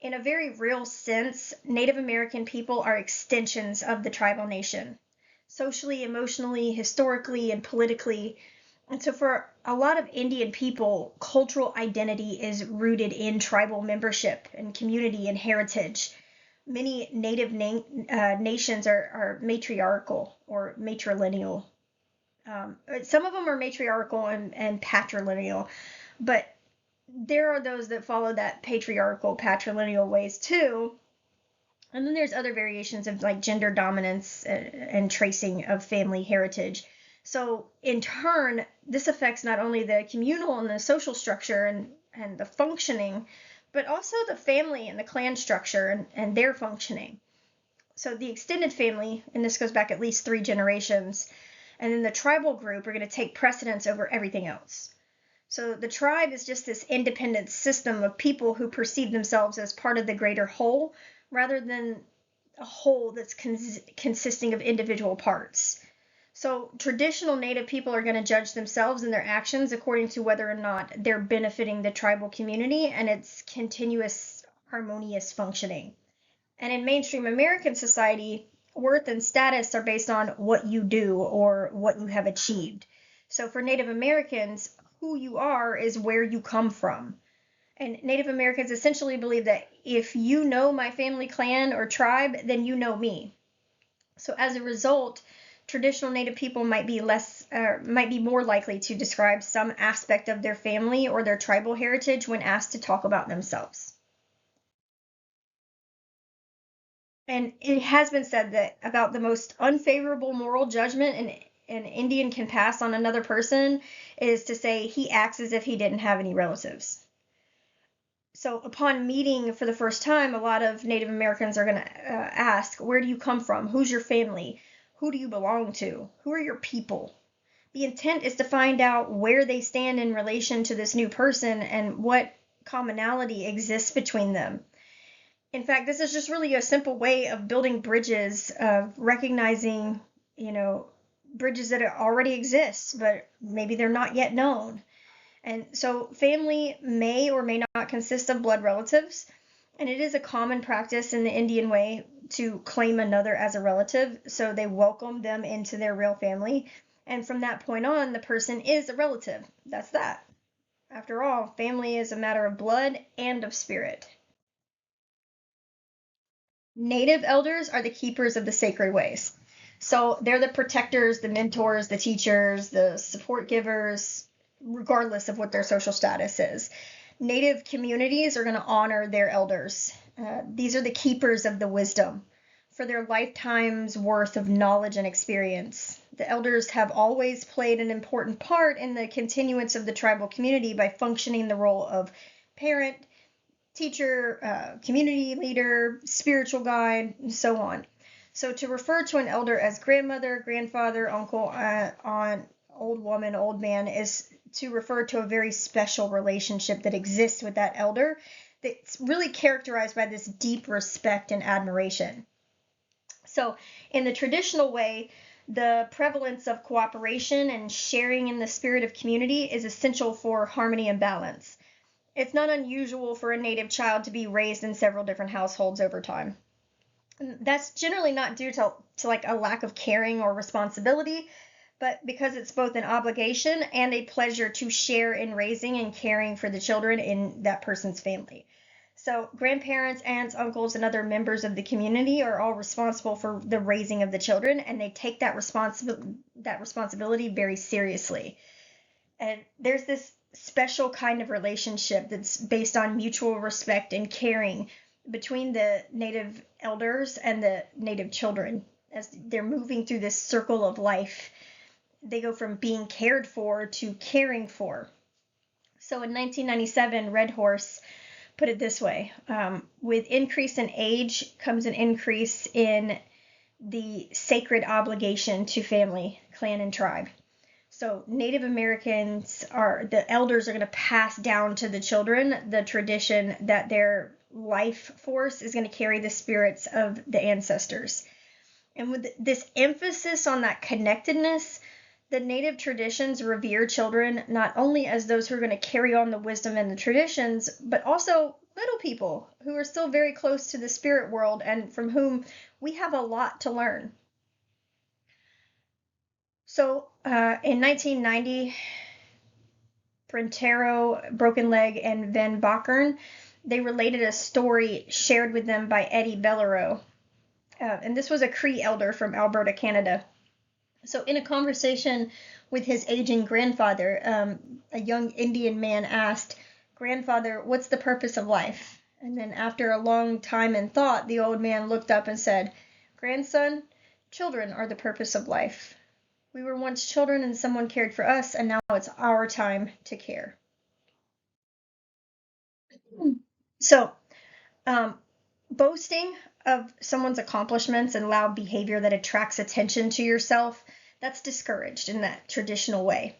In a very real sense, Native American people are extensions of the tribal nation, socially, emotionally, historically, and politically. And so for a lot of Indian people, cultural identity is rooted in tribal membership and community and heritage. Many Native nations are matriarchal or matrilineal. Some of them are matriarchal and patrilineal, but there are those that follow that patriarchal patrilineal ways too. And then there's other variations of like gender dominance and tracing of family heritage. So in turn, this affects not only the communal and the social structure and the functioning, but also the family and the clan structure and their functioning. So the extended family, and this goes back at least 3 generations, and then the tribal group are going to take precedence over everything else. So the tribe is just this independent system of people who perceive themselves as part of the greater whole rather than a whole that's consisting of individual parts. So traditional Native people are going to judge themselves and their actions according to whether or not they're benefiting the tribal community and its continuous harmonious functioning. And in mainstream American society, worth and status are based on what you do or what you have achieved. So for Native Americans, who you are is where you come from. And Native Americans essentially believe that if you know my family, clan, or tribe, then you know me. So as a result, traditional Native people might be more likely to describe some aspect of their family or their tribal heritage when asked to talk about themselves. And it has been said that about the most unfavorable moral judgment an Indian can pass on another person is to say he acts as if he didn't have any relatives. So upon meeting for the first time, a lot of Native Americans are going to ask, where do you come from? Who's your family? Who do you belong to? Who are your people? The intent is to find out where they stand in relation to this new person and what commonality exists between them. In fact, this is just really a simple way of building bridges, of recognizing, bridges that already exist, but maybe they're not yet known. And so family may or may not consist of blood relatives, and it is a common practice in the Indian way to claim another as a relative, so they welcome them into their real family, and from that point on, the person is a relative. That's that. After all, family is a matter of blood and of spirit. Native elders are the keepers of the sacred ways. So they're the protectors, the mentors, the teachers, the support givers, regardless of what their social status is. Native communities are going to honor their elders. These are the keepers of the wisdom for their lifetime's worth of knowledge and experience. The elders have always played an important part in the continuance of the tribal community by functioning the role of parent, teacher, community leader, spiritual guide, and so on. So to refer to an elder as grandmother, grandfather, uncle, aunt, old woman, old man is to refer to a very special relationship that exists with that elder that's really characterized by this deep respect and admiration. So in the traditional way, the prevalence of cooperation and sharing in the spirit of community is essential for harmony and balance. It's not unusual for a Native child to be raised in several different households over time. That's generally not due to like a lack of caring or responsibility, but because it's both an obligation and a pleasure to share in raising and caring for the children in that person's family. So grandparents, aunts, uncles, and other members of the community are all responsible for the raising of the children, and they take that responsibility very seriously. And there's this special kind of relationship that's based on mutual respect and caring between the Native elders and the Native children as they're moving through this circle of life. They go from being cared for to caring for. So in 1997, Red Horse put it this way: with increase in age comes an increase in the sacred obligation to family, clan, and tribe. So Native Americans the elders are going to pass down to the children the tradition that their life force is going to carry the spirits of the ancestors. And with this emphasis on that connectedness, the Native traditions revere children not only as those who are going to carry on the wisdom and the traditions, but also little people who are still very close to the spirit world and from whom we have a lot to learn. So in 1990, Brentero, Broken Leg, and Van Bakern, they related a story shared with them by Eddie Bellero. And this was a Cree elder from Alberta, Canada. So in a conversation with his aging grandfather, a young Indian man asked, "Grandfather, what's the purpose of life?" And then after a long time in thought, the old man looked up and said, "Grandson, children are the purpose of life. We were once children and someone cared for us, and now it's our time to care." So, boasting of someone's accomplishments and loud behavior that attracts attention to yourself, that's discouraged in that traditional way.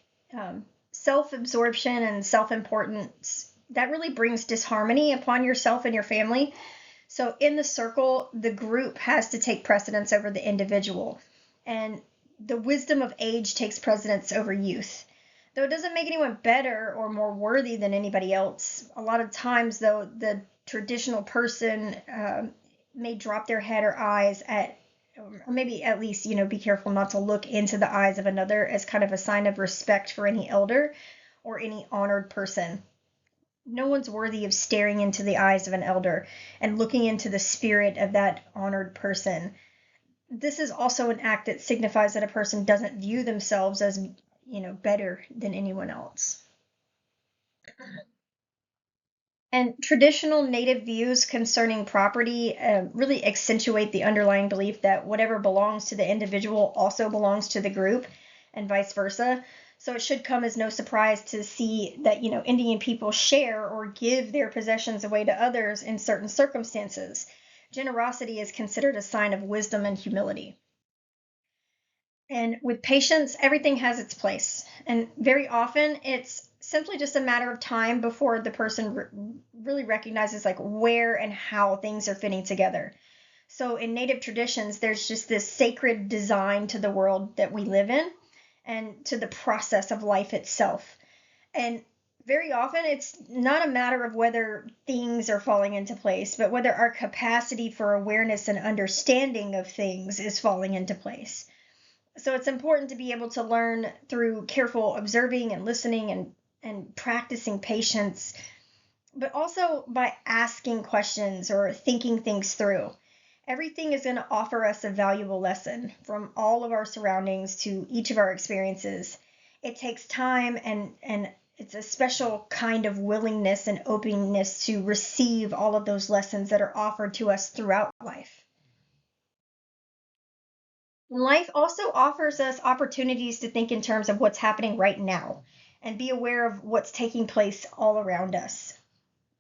Self-absorption and self-importance, that really brings disharmony upon yourself and your family. So in the circle, the group has to take precedence over the individual. And the wisdom of age takes precedence over youth. Though it doesn't make anyone better or more worthy than anybody else. A lot of times, though, the traditional person may drop their head or eyes at, or maybe at least, be careful not to look into the eyes of another as kind of a sign of respect for any elder or any honored person. No one's worthy of staring into the eyes of an elder and looking into the spirit of that honored person. This is also an act that signifies that a person doesn't view themselves as, better than anyone else. And traditional Native views concerning property really accentuate the underlying belief that whatever belongs to the individual also belongs to the group, and vice versa. So it should come as no surprise to see that, Indian people share or give their possessions away to others in certain circumstances. Generosity is considered a sign of wisdom and humility. And with patience, everything has its place. And very often it's simply just a matter of time before the person really recognizes like where and how things are fitting together. So in Native traditions, there's just this sacred design to the world that we live in and to the process of life itself. And very often it's not a matter of whether things are falling into place, but whether our capacity for awareness and understanding of things is falling into place. So it's important to be able to learn through careful observing and listening and practicing patience, but also by asking questions or thinking things through. Everything is going to offer us a valuable lesson from all of our surroundings to each of our experiences. It takes time and it's a special kind of willingness and openness to receive all of those lessons that are offered to us throughout life. Life also offers us opportunities to think in terms of what's happening right now and be aware of what's taking place all around us.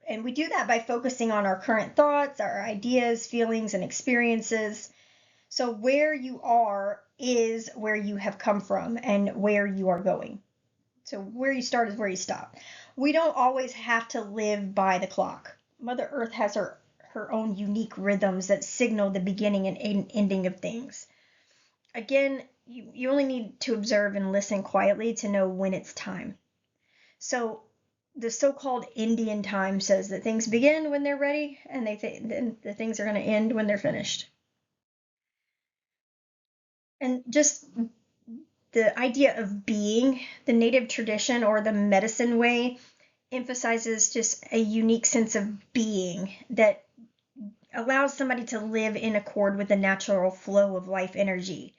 And we do that by focusing on our current thoughts, our ideas, feelings, and experiences. So where you are is where you have come from and where you are going. So where you start is where you stop. We don't always have to live by the clock. Mother Earth has her own unique rhythms that signal the beginning and ending of things. Again, you only need to observe and listen quietly to know when it's time. So the so-called Indian time says that things begin when they're ready and then the things are going to end when they're finished. And just the idea of being, the native tradition or the medicine way emphasizes just a unique sense of being that allows somebody to live in accord with the natural flow of life energy.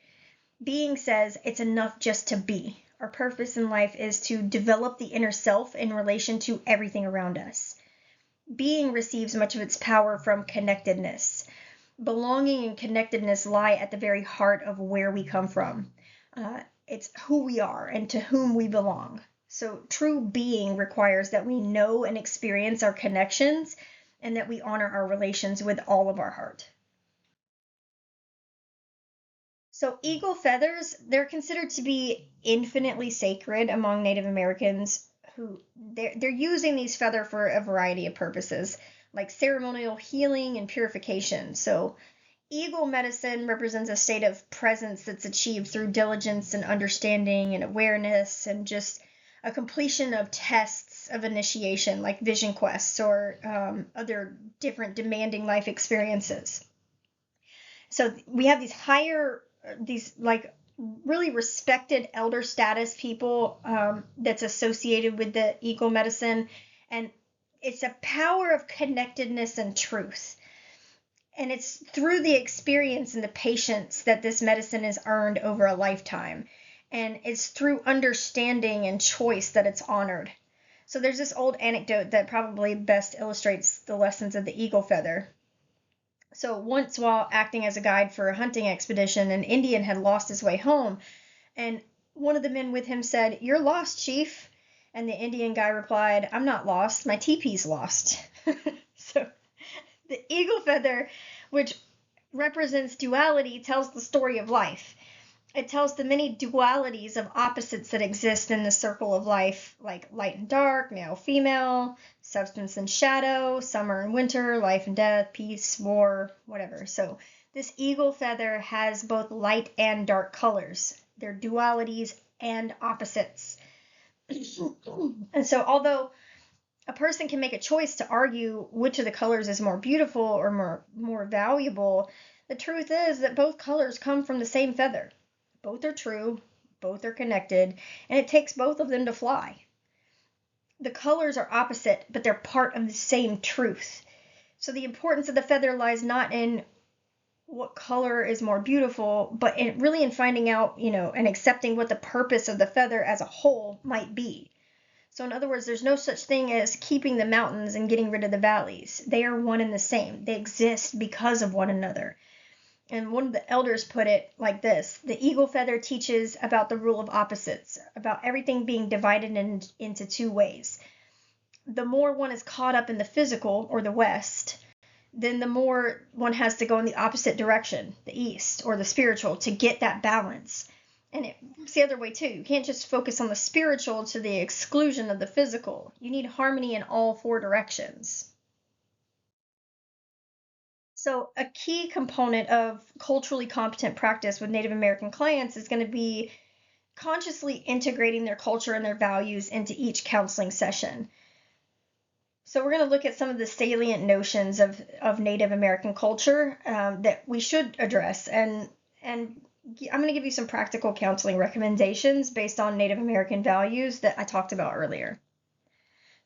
Being says it's enough just to be. Our purpose in life is to develop the inner self in relation to everything around us. Being receives much of its power from connectedness. Belonging and connectedness lie at the very heart of where we come from. It's who we are and to whom we belong. So true being requires that we know and experience our connections and that we honor our relations with all of our heart. So eagle feathers, they're considered to be infinitely sacred among Native Americans who they're using these feathers for a variety of purposes, like ceremonial healing and purification. So eagle medicine represents a state of presence that's achieved through diligence and understanding and awareness and just a completion of tests of initiation like vision quests or other different demanding life experiences. So we have these like really respected elder status people that's associated with the eagle medicine, and it's a power of connectedness and truth. And it's through the experience and the patience that this medicine is earned over a lifetime. And it's through understanding and choice that it's honored. So there's this old anecdote that probably best illustrates the lessons of the eagle feather. So once while acting as a guide for a hunting expedition, an Indian had lost his way home, and one of the men with him said, "You're lost, chief." And the Indian guy replied, "I'm not lost, my teepee's lost." So the eagle feather, which represents duality, tells the story of life. It tells the many dualities of opposites that exist in the circle of life, like light and dark, male, female, substance and shadow, summer and winter, life and death, peace, war, whatever. So this eagle feather has both light and dark colors. They're dualities and opposites. And so although a person can make a choice to argue which of the colors is more beautiful or more valuable, the truth is that both colors come from the same feather. Both are true, both are connected, and it takes both of them to fly. The colors are opposite, but they're part of the same truth. So the importance of the feather lies not in what color is more beautiful, but really in finding out, and accepting what the purpose of the feather as a whole might be. So in other words, there's no such thing as keeping the mountains and getting rid of the valleys. They are one and the same. They exist because of one another. And one of the elders put it like this: the eagle feather teaches about the rule of opposites, about everything being divided into two ways. The more one is caught up in the physical, or the west, then the more one has to go in the opposite direction, the east, or the spiritual, to get that balance. And it's the other way too. You can't just focus on the spiritual to the exclusion of the physical. You need harmony in all four directions. So, a key component of culturally competent practice with Native American clients is going to be consciously integrating their culture and their values into each counseling session. So, we're going to look at some of the salient notions of Native American culture that we should address. And I'm going to give you some practical counseling recommendations based on Native American values that I talked about earlier.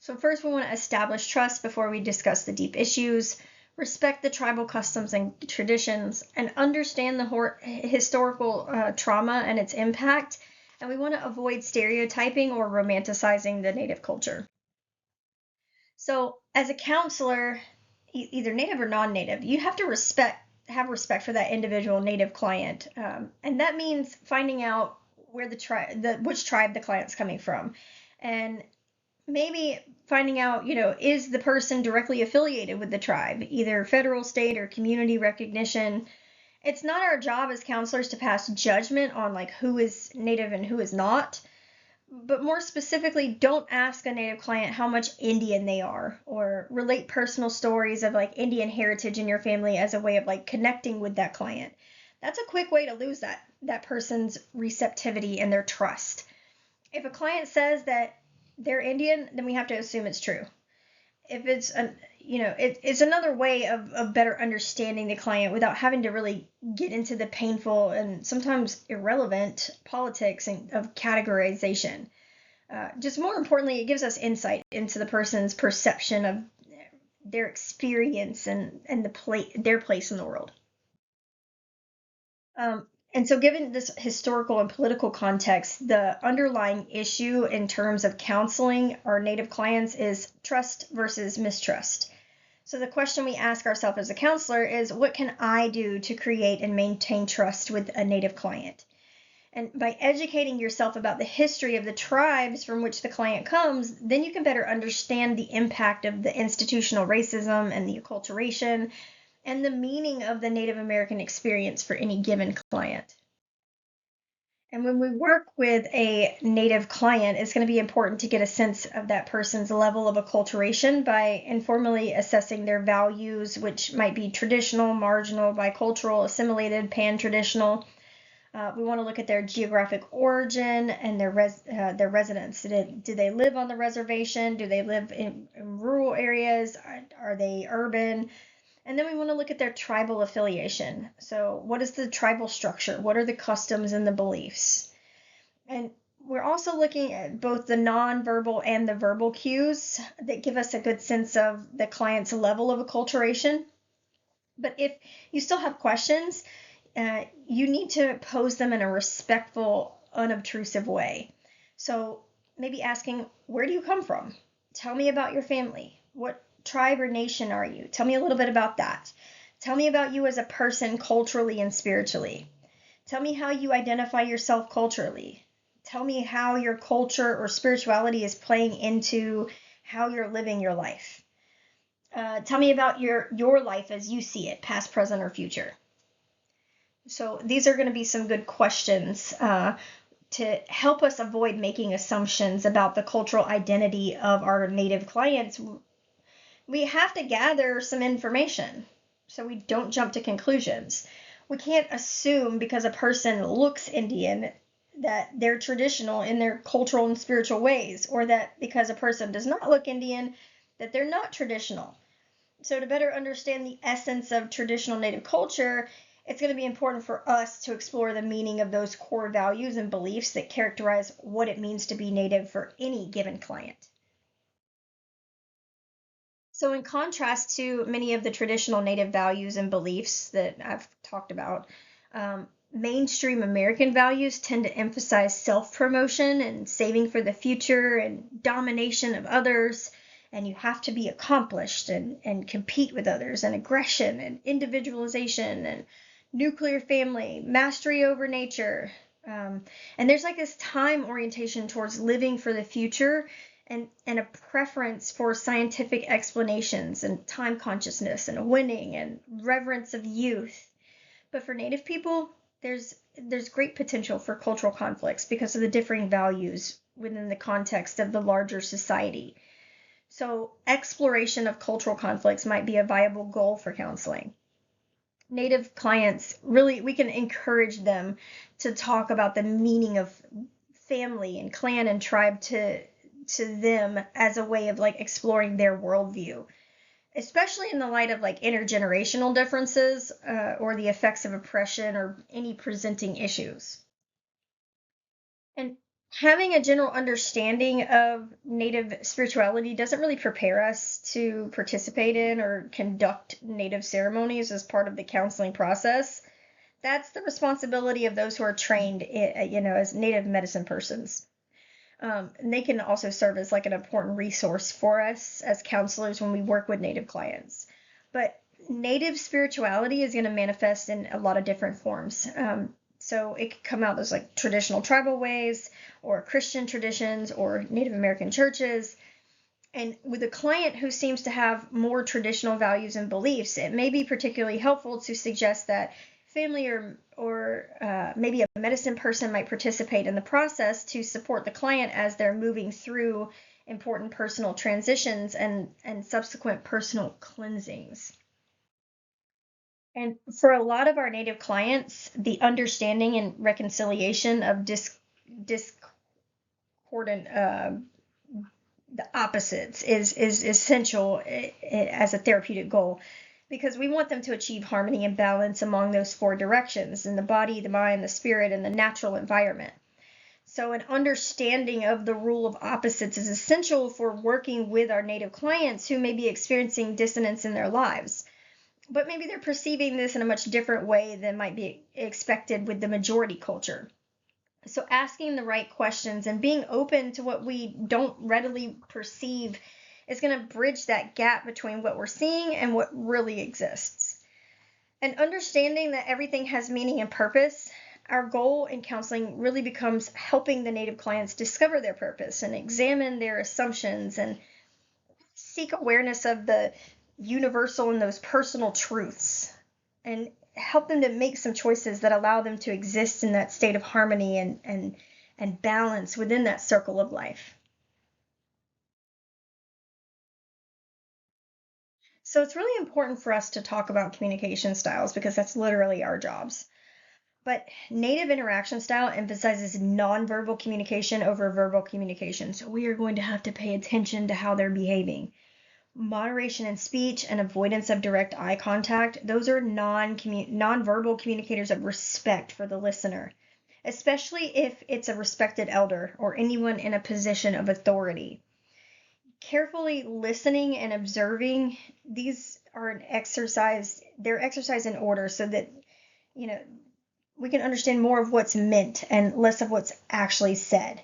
So, first, we want to establish trust before we discuss the deep issues. Respect the tribal customs and traditions, and understand the historical trauma and its impact. And we want to avoid stereotyping or romanticizing the Native culture. So, as a counselor, either Native or non-Native, you have to have respect for that individual Native client, and that means finding out where which tribe the client's coming from, and maybe finding out, is the person directly affiliated with the tribe, either federal, state, or community recognition. It's not our job as counselors to pass judgment on like who is Native and who is not, but more specifically, don't ask a Native client how much Indian they are, or relate personal stories of like Indian heritage in your family as a way of like connecting with that client. That's a quick way to lose that person's receptivity and their trust. If a client says that they're Indian, then we have to assume it's true. If it's it's another way of better understanding the client without having to really get into the painful and sometimes irrelevant politics of categorization. Just more importantly, it gives us insight into the person's perception of their experience and their place in the world. And so, given this historical and political context, the underlying issue in terms of counseling our Native clients is trust versus mistrust. So, the question we ask ourselves as a counselor is, what can I do to create and maintain trust with a Native client? And by educating yourself about the history of the tribes from which the client comes, then you can better understand the impact of the institutional racism and the acculturation and the meaning of the Native American experience for any given client. And when we work with a Native client, it's going to be important to get a sense of that person's level of acculturation by informally assessing their values, which might be traditional, marginal, bicultural, assimilated, pan-traditional. We want to look at their geographic origin and their residence. Do they live on the reservation? Do they live in rural areas? Are they urban? And then we want to look at their tribal affiliation. So what is the tribal structure? What are the customs and the beliefs? And we're also looking at both the nonverbal and the verbal cues that give us a good sense of the client's level of acculturation. But if you still have questions, you need to pose them in a respectful, unobtrusive way. So maybe asking, where do you come from? Tell me about your family. What tribe or nation are you? Tell me a little bit about that. Tell me about you as a person culturally and spiritually. Tell me how you identify yourself culturally. Tell me how your culture or spirituality is playing into how you're living your life. Tell me about your life as you see it, past, present, or future. So these are going to be some good questions to help us avoid making assumptions about the cultural identity of our Native clients. We have to gather some information so we don't jump to conclusions. We can't assume because a person looks Indian that they're traditional in their cultural and spiritual ways, or that because a person does not look Indian that they're not traditional. So to better understand the essence of traditional Native culture, it's going to be important for us to explore the meaning of those core values and beliefs that characterize what it means to be Native for any given client. So in contrast to many of the traditional Native values and beliefs that I've talked about, mainstream American values tend to emphasize self-promotion and saving for the future and domination of others, and you have to be accomplished and compete with others, and aggression and individualization and nuclear family, mastery over nature. And there's like this time orientation towards living for the future and a preference for scientific explanations and time consciousness and winning and reverence of youth. But for Native people, there's there's great potential for cultural conflicts because of the differing values within the context of the larger society. So exploration of cultural conflicts might be a viable goal for counseling. Native clients, really, we can encourage them to talk about the meaning of family and clan and tribe to them as a way of like exploring their worldview, especially in the light of like intergenerational differences or the effects of oppression or any presenting issues. And having a general understanding of Native spirituality doesn't really prepare us to participate in or conduct Native ceremonies as part of the counseling process. That's the responsibility of those who are trained, as Native medicine persons. And they can also serve as like an important resource for us as counselors when we work with Native clients. But Native spirituality is going to manifest in a lot of different forms. So it could come out as like traditional tribal ways or Christian traditions or Native American churches. And with a client who seems to have more traditional values and beliefs, it may be particularly helpful to suggest that family or maybe a medicine person might participate in the process to support the client as they're moving through important personal transitions and subsequent personal cleansings. And for a lot of our Native clients, the understanding and reconciliation of discordant the opposites is essential as a therapeutic goal, because we want them to achieve harmony and balance among those four directions in the body, the mind, the spirit, and the natural environment. So an understanding of the rule of opposites is essential for working with our Native clients who may be experiencing dissonance in their lives. But maybe they're perceiving this in a much different way than might be expected with the majority culture. So asking the right questions and being open to what we don't readily perceive is going to bridge that gap between what we're seeing and what really exists. And understanding that everything has meaning and purpose, our goal in counseling really becomes helping the Native clients discover their purpose and examine their assumptions and seek awareness of the universal and those personal truths, and help them to make some choices that allow them to exist in that state of harmony and balance within that circle of life. So it's really important for us to talk about communication styles because that's literally our jobs. But Native interaction style emphasizes nonverbal communication over verbal communication. So we are going to have to pay attention to how they're behaving. Moderation in speech and avoidance of direct eye contact, those are nonverbal communicators of respect for the listener, especially if it's a respected elder or anyone in a position of authority. Carefully listening and observing, these are they're exercised in order so that, we can understand more of what's meant and less of what's actually said.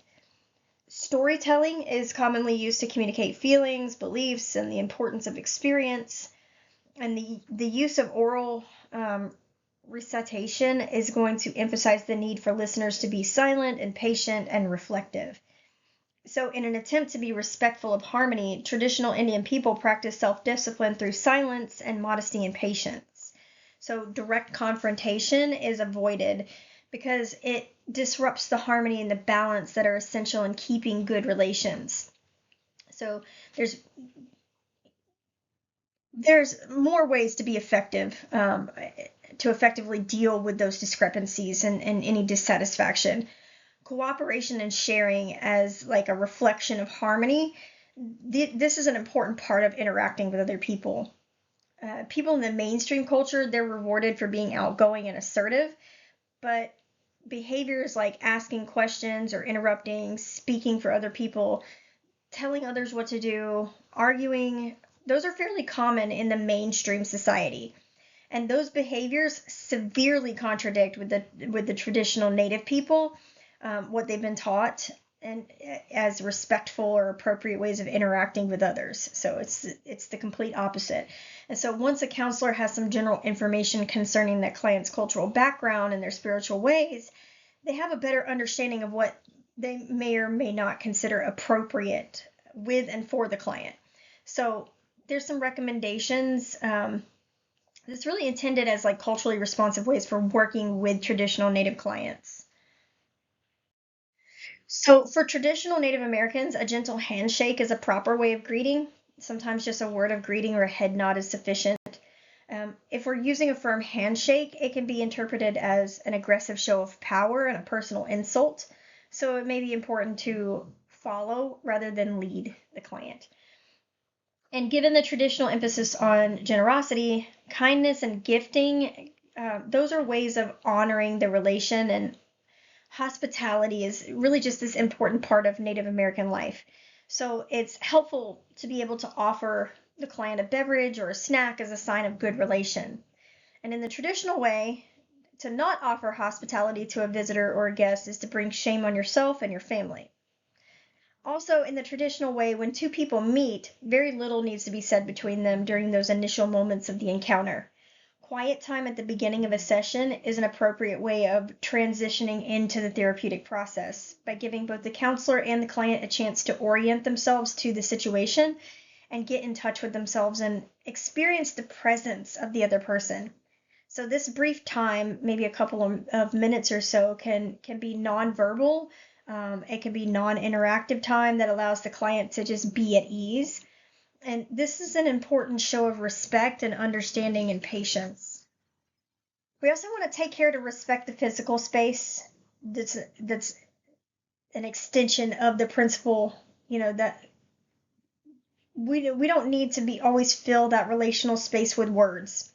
Storytelling is commonly used to communicate feelings, beliefs, and the importance of experience. And the use of oral recitation is going to emphasize the need for listeners to be silent and patient and reflective. So in an attempt to be respectful of harmony, traditional Indian people practice self-discipline through silence and modesty and patience. So direct confrontation is avoided because it disrupts the harmony and the balance that are essential in keeping good relations. So there's more ways to be effective, to effectively deal with those discrepancies and any dissatisfaction. Cooperation and sharing as like a reflection of harmony. This is an important part of interacting with other people. People in the mainstream culture, they're rewarded for being outgoing and assertive, but behaviors like asking questions or interrupting, speaking for other people, telling others what to do, arguing, those are fairly common in the mainstream society. And those behaviors severely contradict with the traditional Native people, what they've been taught, and as respectful or appropriate ways of interacting with others. So it's the complete opposite. And so once a counselor has some general information concerning that client's cultural background and their spiritual ways, they have a better understanding of what they may or may not consider appropriate with and for the client. So there's some recommendations It's really intended as like culturally responsive ways for working with traditional Native clients. So for traditional Native Americans, a gentle handshake is a proper way of greeting. Sometimes just a word of greeting or a head nod is sufficient. If we're using a firm handshake, it can be interpreted as an aggressive show of power and a personal insult. So it may be important to follow rather than lead the client. And given the traditional emphasis on generosity, kindness, and gifting, those are ways of honoring the relation, and hospitality is really just this important part of Native American life. So it's helpful to be able to offer the client a beverage or a snack as a sign of good relation. And in the traditional way, to not offer hospitality to a visitor or a guest is to bring shame on yourself and your family. Also, in the traditional way, when two people meet, very little needs to be said between them during those initial moments of the encounter. Quiet time at the beginning of a session is an appropriate way of transitioning into the therapeutic process by giving both the counselor and the client a chance to orient themselves to the situation and get in touch with themselves and experience the presence of the other person. So this brief time, maybe a couple of minutes or so, can be nonverbal. It can be non-interactive time that allows the client to just be at ease. And this is an important show of respect and understanding and patience. We also want to take care to respect the physical space. That's an extension of the principle, that we don't need to be always fill that relational space with words.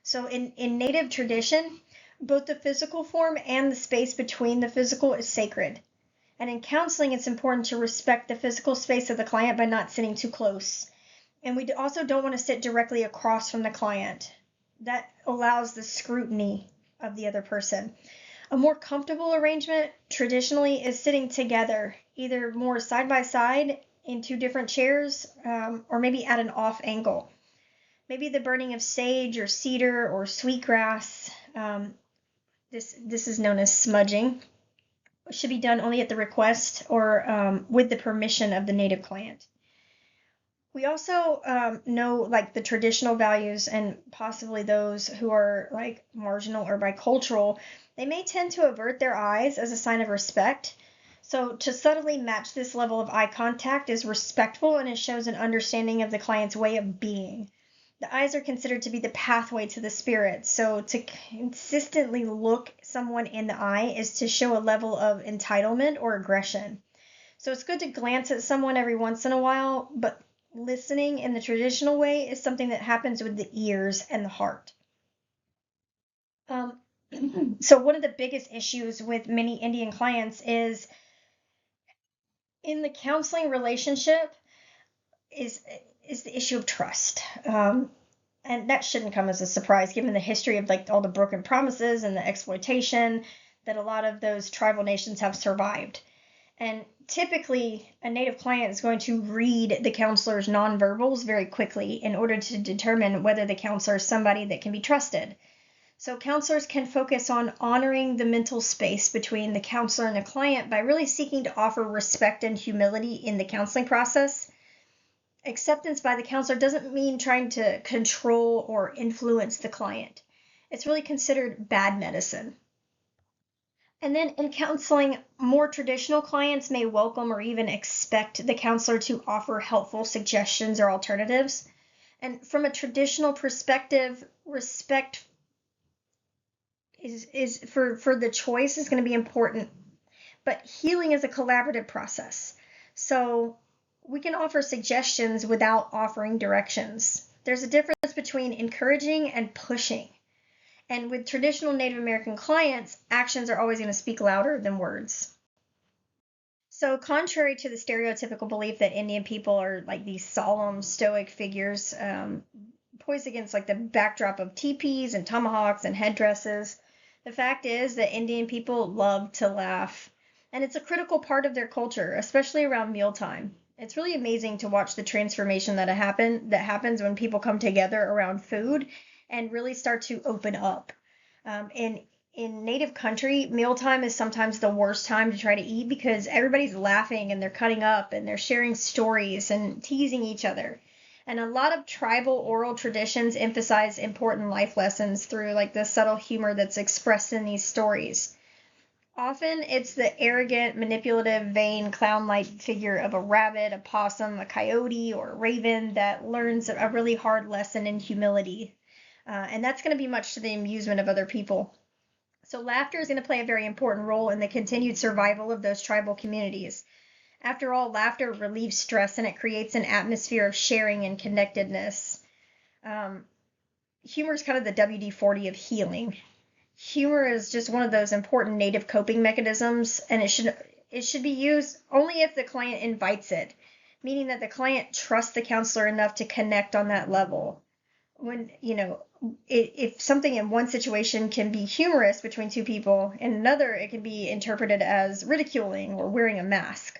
So in Native tradition, both the physical form and the space between the physical is sacred. And in counseling, it's important to respect the physical space of the client by not sitting too close. And we also don't want to sit directly across from the client. That allows the scrutiny of the other person. A more comfortable arrangement traditionally is sitting together, either more side by side in two different chairs, or maybe at an off angle. Maybe the burning of sage or cedar or sweetgrass. This is known as smudging. It should be done only at the request or with the permission of the Native client. We also know like the traditional values and possibly those who are like marginal or bicultural, they may tend to avert their eyes as a sign of respect. So to subtly match this level of eye contact is respectful and it shows an understanding of the client's way of being. The eyes are considered to be the pathway to the spirit. So to consistently look someone in the eye is to show a level of entitlement or aggression. So it's good to glance at someone every once in a while, but listening in the traditional way is something that happens with the ears and the heart. So one of the biggest issues with many Indian clients is in the counseling relationship is the issue of trust. And that shouldn't come as a surprise given the history of like all the broken promises and the exploitation that a lot of those tribal nations have survived. And typically, a Native client is going to read the counselor's nonverbals very quickly in order to determine whether the counselor is somebody that can be trusted. So counselors can focus on honoring the mental space between the counselor and the client by really seeking to offer respect and humility in the counseling process. Acceptance by the counselor doesn't mean trying to control or influence the client. It's really considered bad medicine. And then in counseling, more traditional clients may welcome or even expect the counselor to offer helpful suggestions or alternatives. And from a traditional perspective, respect is for the choice is going to be important. But healing is a collaborative process. So we can offer suggestions without offering directions. There's a difference between encouraging and pushing. And with traditional Native American clients, actions are always going to speak louder than words. So contrary to the stereotypical belief that Indian people are like these solemn, stoic figures, poised against like the backdrop of teepees and tomahawks and headdresses, the fact is that Indian people love to laugh. And it's a critical part of their culture, especially around mealtime. It's really amazing to watch the transformation that happens when people come together around food and really start to open up. In Native country, mealtime is sometimes the worst time to try to eat because everybody's laughing and they're cutting up and they're sharing stories and teasing each other. And a lot of tribal oral traditions emphasize important life lessons through like the subtle humor that's expressed in these stories. Often it's the arrogant, manipulative, vain, clown-like figure of a rabbit, a possum, a coyote, or a raven that learns a really hard lesson in humility. And that's going to be much to the amusement of other people. So laughter is going to play a very important role in the continued survival of those tribal communities. After all, laughter relieves stress and it creates an atmosphere of sharing and connectedness. Humor is kind of the WD-40 of healing. Humor is just one of those important native coping mechanisms, and it should be used only if the client invites it, meaning that the client trusts the counselor enough to connect on that level. When, if something in one situation can be humorous between two people, in another it can be interpreted as ridiculing or wearing a mask.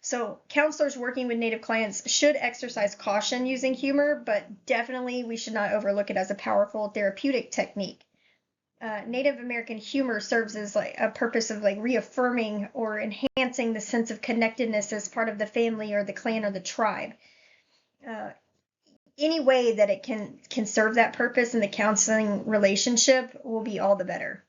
So counselors working with Native clients should exercise caution using humor, but definitely we should not overlook it as a powerful therapeutic technique. Native American humor serves as like a purpose of like reaffirming or enhancing the sense of connectedness as part of the family or the clan or the tribe. Any way that it can serve that purpose in the counseling relationship will be all the better.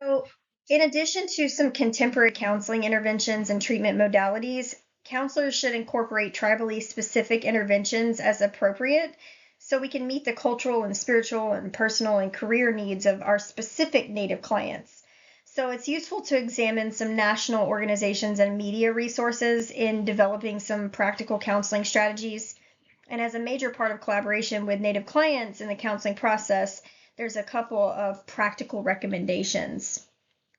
So, in addition to some contemporary counseling interventions and treatment modalities, counselors should incorporate tribally specific interventions as appropriate so we can meet the cultural and spiritual and personal and career needs of our specific Native clients. So it's useful to examine some national organizations and media resources in developing some practical counseling strategies. And as a major part of collaboration with Native clients in the counseling process, there's a couple of practical recommendations.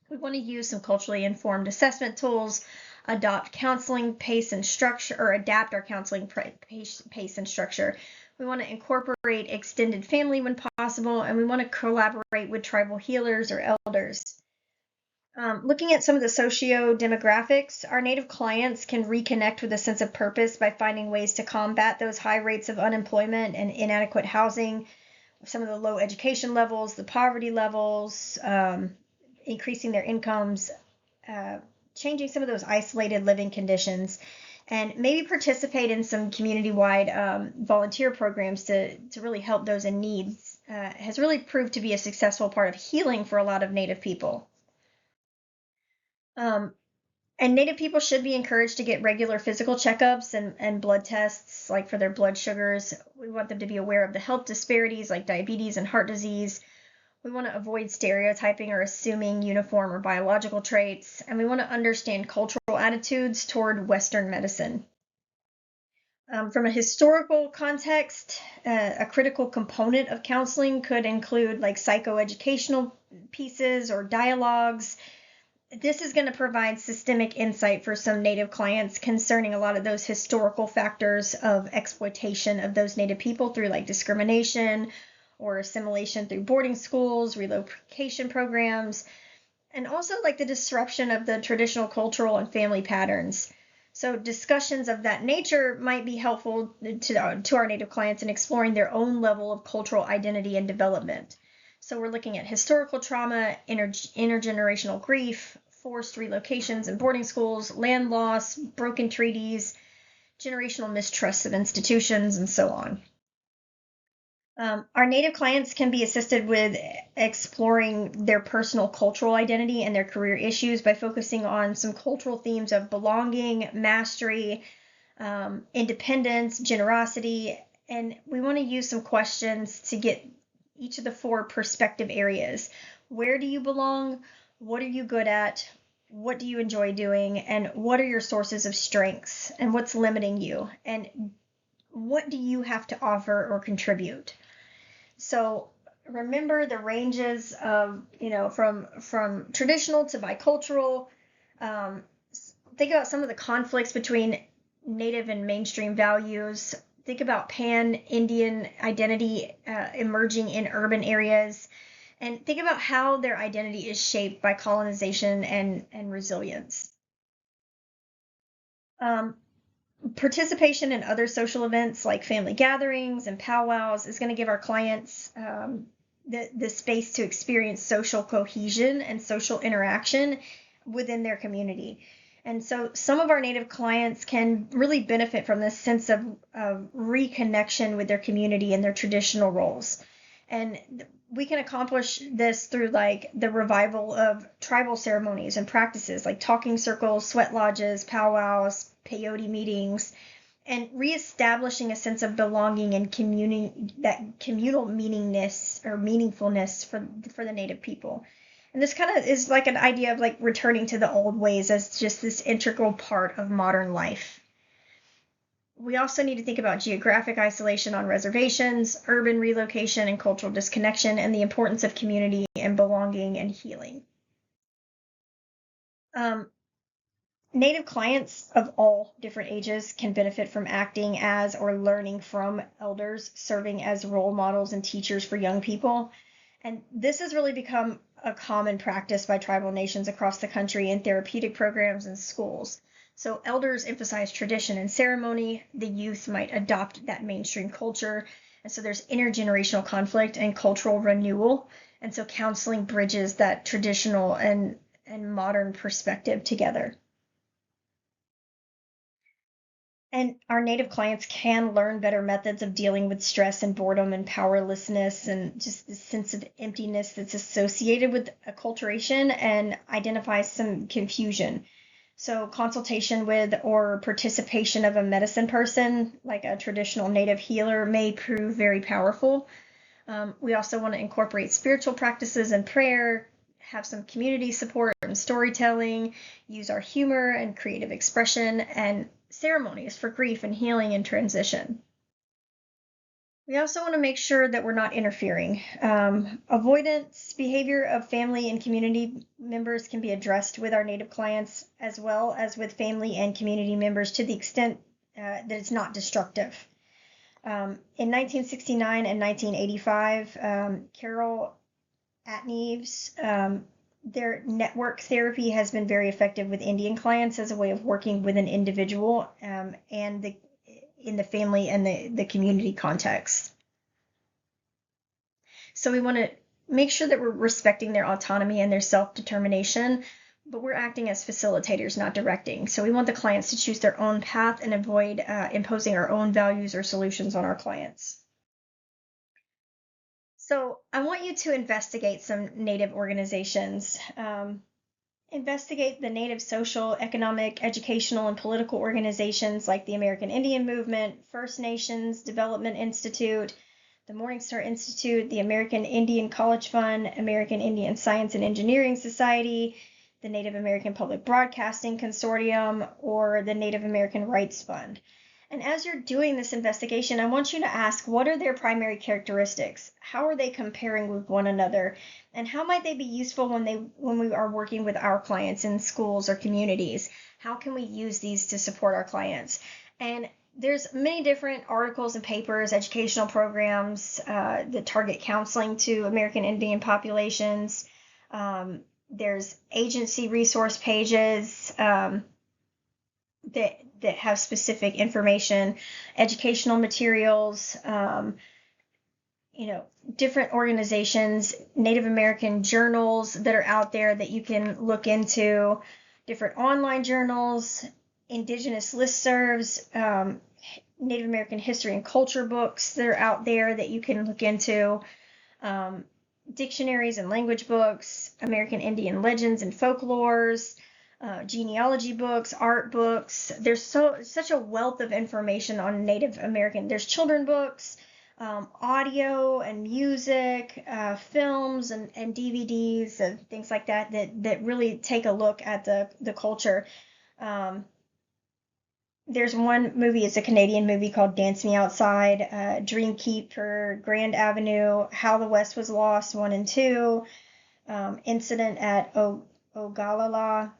We want to use some culturally informed assessment tools, adopt counseling pace and structure, or adapt our counseling pace and structure. We want to incorporate extended family when possible, and we want to collaborate with tribal healers or elders. Looking at some of the socio-demographics, our Native clients can reconnect with a sense of purpose by finding ways to combat those high rates of unemployment and inadequate housing, some of the low education levels, the poverty levels, increasing their incomes, changing some of those isolated living conditions, and maybe participate in some community-wide volunteer programs to really help those in need has really proved to be a successful part of healing for a lot of Native people. And Native people should be encouraged to get regular physical checkups and blood tests, like for their blood sugars. We want them to be aware of the health disparities like diabetes and heart disease. We want to avoid stereotyping or assuming uniform or biological traits, and we want to understand cultural attitudes toward Western medicine. From a historical context, a critical component of counseling could include like psychoeducational pieces or dialogues. This is going to provide systemic insight for some Native clients concerning a lot of those historical factors of exploitation of those Native people through like discrimination or assimilation through boarding schools, relocation programs, and also like the disruption of the traditional cultural and family patterns. So discussions of that nature might be helpful to our Native clients in exploring their own level of cultural identity and development. So we're looking at historical trauma, intergenerational grief, forced relocations and boarding schools, land loss, broken treaties, generational mistrust of institutions, and so on. Our Native clients can be assisted with exploring their personal cultural identity and their career issues by focusing on some cultural themes of belonging, mastery, independence, generosity, and we want to use some questions to get each of the 4 perspective areas. Where do you belong? What are you good at? What do you enjoy doing? And what are your sources of strengths? And what's limiting you? And what do you have to offer or contribute? So remember the ranges of, from traditional to bicultural. Think about some of the conflicts between Native and mainstream values. Think about pan-Indian identity emerging in urban areas, and think about how their identity is shaped by colonization and resilience. Participation in other social events like family gatherings and powwows is going to give our clients the space to experience social cohesion and social interaction within their community. And so some of our Native clients can really benefit from this sense of reconnection with their community and their traditional roles. And we can accomplish this through like the revival of tribal ceremonies and practices like talking circles, sweat lodges, powwows, peyote meetings, and reestablishing a sense of belonging and that communal meaningfulness for the Native people. And this kind of is like an idea of like returning to the old ways as just this integral part of modern life. We also need to think about geographic isolation on reservations, urban relocation and cultural disconnection, and the importance of community and belonging and healing. Native clients of all different ages can benefit from acting as or learning from elders, serving as role models and teachers for young people. And this has really become a common practice by tribal nations across the country in therapeutic programs and schools. So elders emphasize tradition and ceremony. The youth might adopt that mainstream culture. And so there's intergenerational conflict and cultural renewal. And so counseling bridges that traditional and modern perspective together. And our Native clients can learn better methods of dealing with stress and boredom and powerlessness and just the sense of emptiness that's associated with acculturation and identify some confusion. So consultation with or participation of a medicine person, like a traditional Native healer, may prove very powerful. We also want to incorporate spiritual practices and prayer, have some community support and storytelling, use our humor and creative expression, and ceremonies for grief and healing and transition. We also want to make sure that we're not interfering. Avoidance behavior of family and community members can be addressed with our Native clients as well as with family and community members to the extent that it's not destructive. In 1969 and 1985, Carol Atneves, their network therapy has been very effective with Indian clients as a way of working with an individual and in the family and the community context. So we want to make sure that we're respecting their autonomy and their self-determination, but we're acting as facilitators, not directing. So we want the clients to choose their own path and avoid imposing our own values or solutions on our clients. So I want you to investigate some Native organizations. Investigate the Native social, economic, educational, and political organizations like the American Indian Movement, First Nations Development Institute, the Morningstar Institute, the American Indian College Fund, American Indian Science and Engineering Society, the Native American Public Broadcasting Consortium, or the Native American Rights Fund. And as you're doing this investigation, I want you to ask, what are their primary characteristics? How are they comparing with one another? And how might they be useful when we are working with our clients in schools or communities? How can we use these to support our clients? And there's many different articles and papers, educational programs that target counseling to American Indian populations. There's agency resource pages that have specific information, educational materials, different organizations, Native American journals that are out there that you can look into, different online journals, indigenous listservs, Native American history and culture books that are out there that you can look into, dictionaries and language books, American Indian legends and folklores, genealogy books, art books. There's such a wealth of information on Native American. There's children books, audio and music, films and DVDs and things like that really take a look at the culture. There's one movie, it's a Canadian movie called Dance Me Outside, Dreamkeeper, Grand Avenue, How the West Was Lost, 1 and 2, Incident at Ogallala,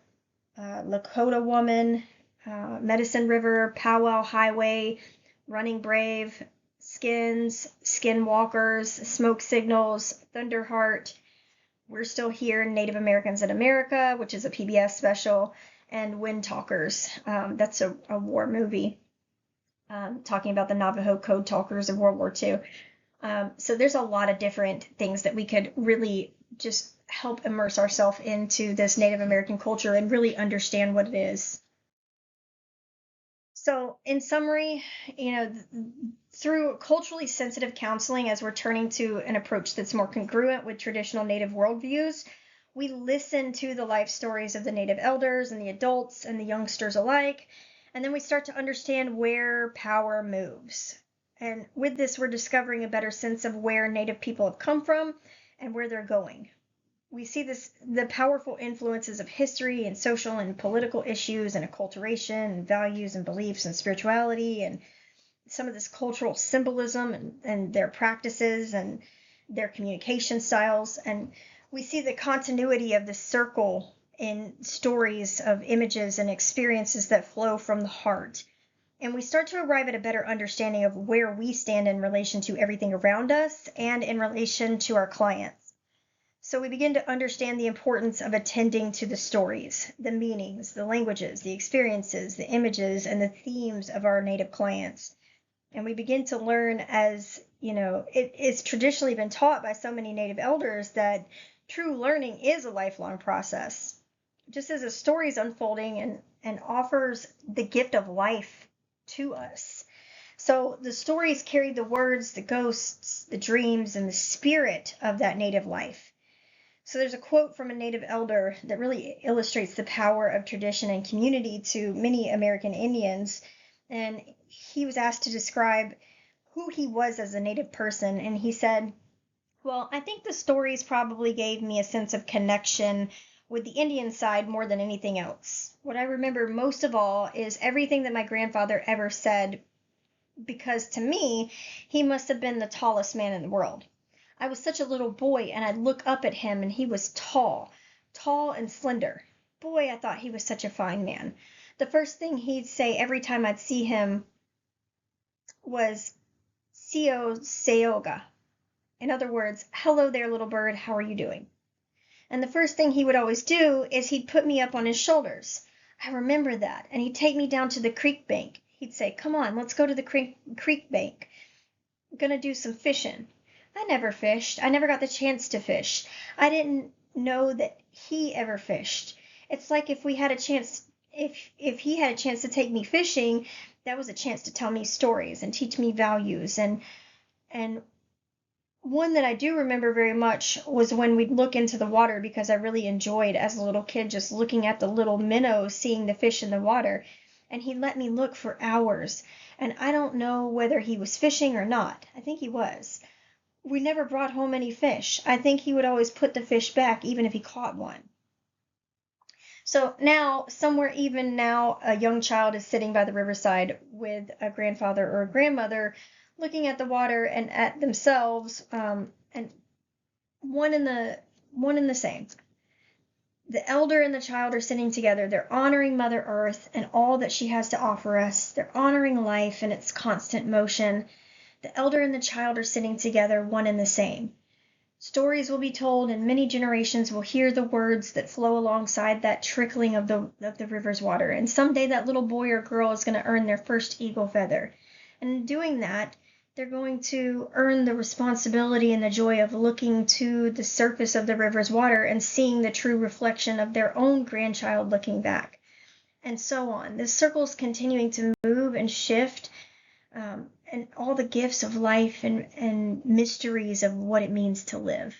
Lakota Woman, Medicine River, Powwow Highway, Running Brave, Skins, Skinwalkers, Smoke Signals, Thunderheart, We're Still Here, Native Americans in America, which is a PBS special, and Wind Talkers. That's a war movie talking about the Navajo code talkers of World War II. So there's a lot of different things that we could really just help immerse ourselves into this Native American culture and really understand what it is. So, in summary, through culturally sensitive counseling, as we're turning to an approach that's more congruent with traditional Native worldviews, we listen to the life stories of the Native elders and the adults and the youngsters alike, and then we start to understand where power moves. And with this, we're discovering a better sense of where Native people have come from and where they're going. We see the powerful influences of history and social and political issues and acculturation and values and beliefs and spirituality and some of this cultural symbolism and their practices and their communication styles. And we see the continuity of the circle in stories of images and experiences that flow from the heart. And we start to arrive at a better understanding of where we stand in relation to everything around us and in relation to our clients. So we begin to understand the importance of attending to the stories, the meanings, the languages, the experiences, the images, and the themes of our Native clients. And we begin to learn, as it's traditionally been taught by so many Native elders, that true learning is a lifelong process. Just as a story is unfolding and offers the gift of life to us. So the stories carry the words, the ghosts, the dreams, and the spirit of that Native life. So there's a quote from a Native elder that really illustrates the power of tradition and community to many American Indians. And he was asked to describe who he was as a Native person. And he said, well, I think the stories probably gave me a sense of connection with the Indian side more than anything else. What I remember most of all is everything that my grandfather ever said, because to me, he must have been the tallest man in the world. I was such a little boy, and I'd look up at him, and he was tall and slender. Boy, I thought he was such a fine man. The first thing he'd say every time I'd see him was, Sio Seoga. In other words, hello there, little bird, how are you doing? And the first thing he would always do is he'd put me up on his shoulders. I remember that. And he'd take me down to the creek bank. He'd say, come on, let's go to the creek bank. I'm going to do some fishing. I never fished. I never got the chance to fish. I didn't know that he ever fished. It's like if we had a chance, if he had a chance to take me fishing, that was a chance to tell me stories and teach me values. And one that I do remember very much was when we'd look into the water, because I really enjoyed as a little kid just looking at the little minnows, seeing the fish in the water. And he let me look for hours. And I don't know whether he was fishing or not. I think he was. We never brought home any fish. I think he would always put the fish back even if he caught one. So now, a young child is sitting by the riverside with a grandfather or a grandmother looking at the water and at themselves, and one in the same. The elder and the child are sitting together. They're honoring Mother Earth and all that she has to offer us. They're honoring life and its constant motion. The elder and the child are sitting together, one and the same. Stories will be told, and many generations will hear the words that flow alongside that trickling of the river's water. And someday that little boy or girl is going to earn their first eagle feather. And in doing that, they're going to earn the responsibility and the joy of looking to the surface of the river's water and seeing the true reflection of their own grandchild looking back. And so on. This circle is continuing to move and shift, and all the gifts of life and mysteries of what it means to live.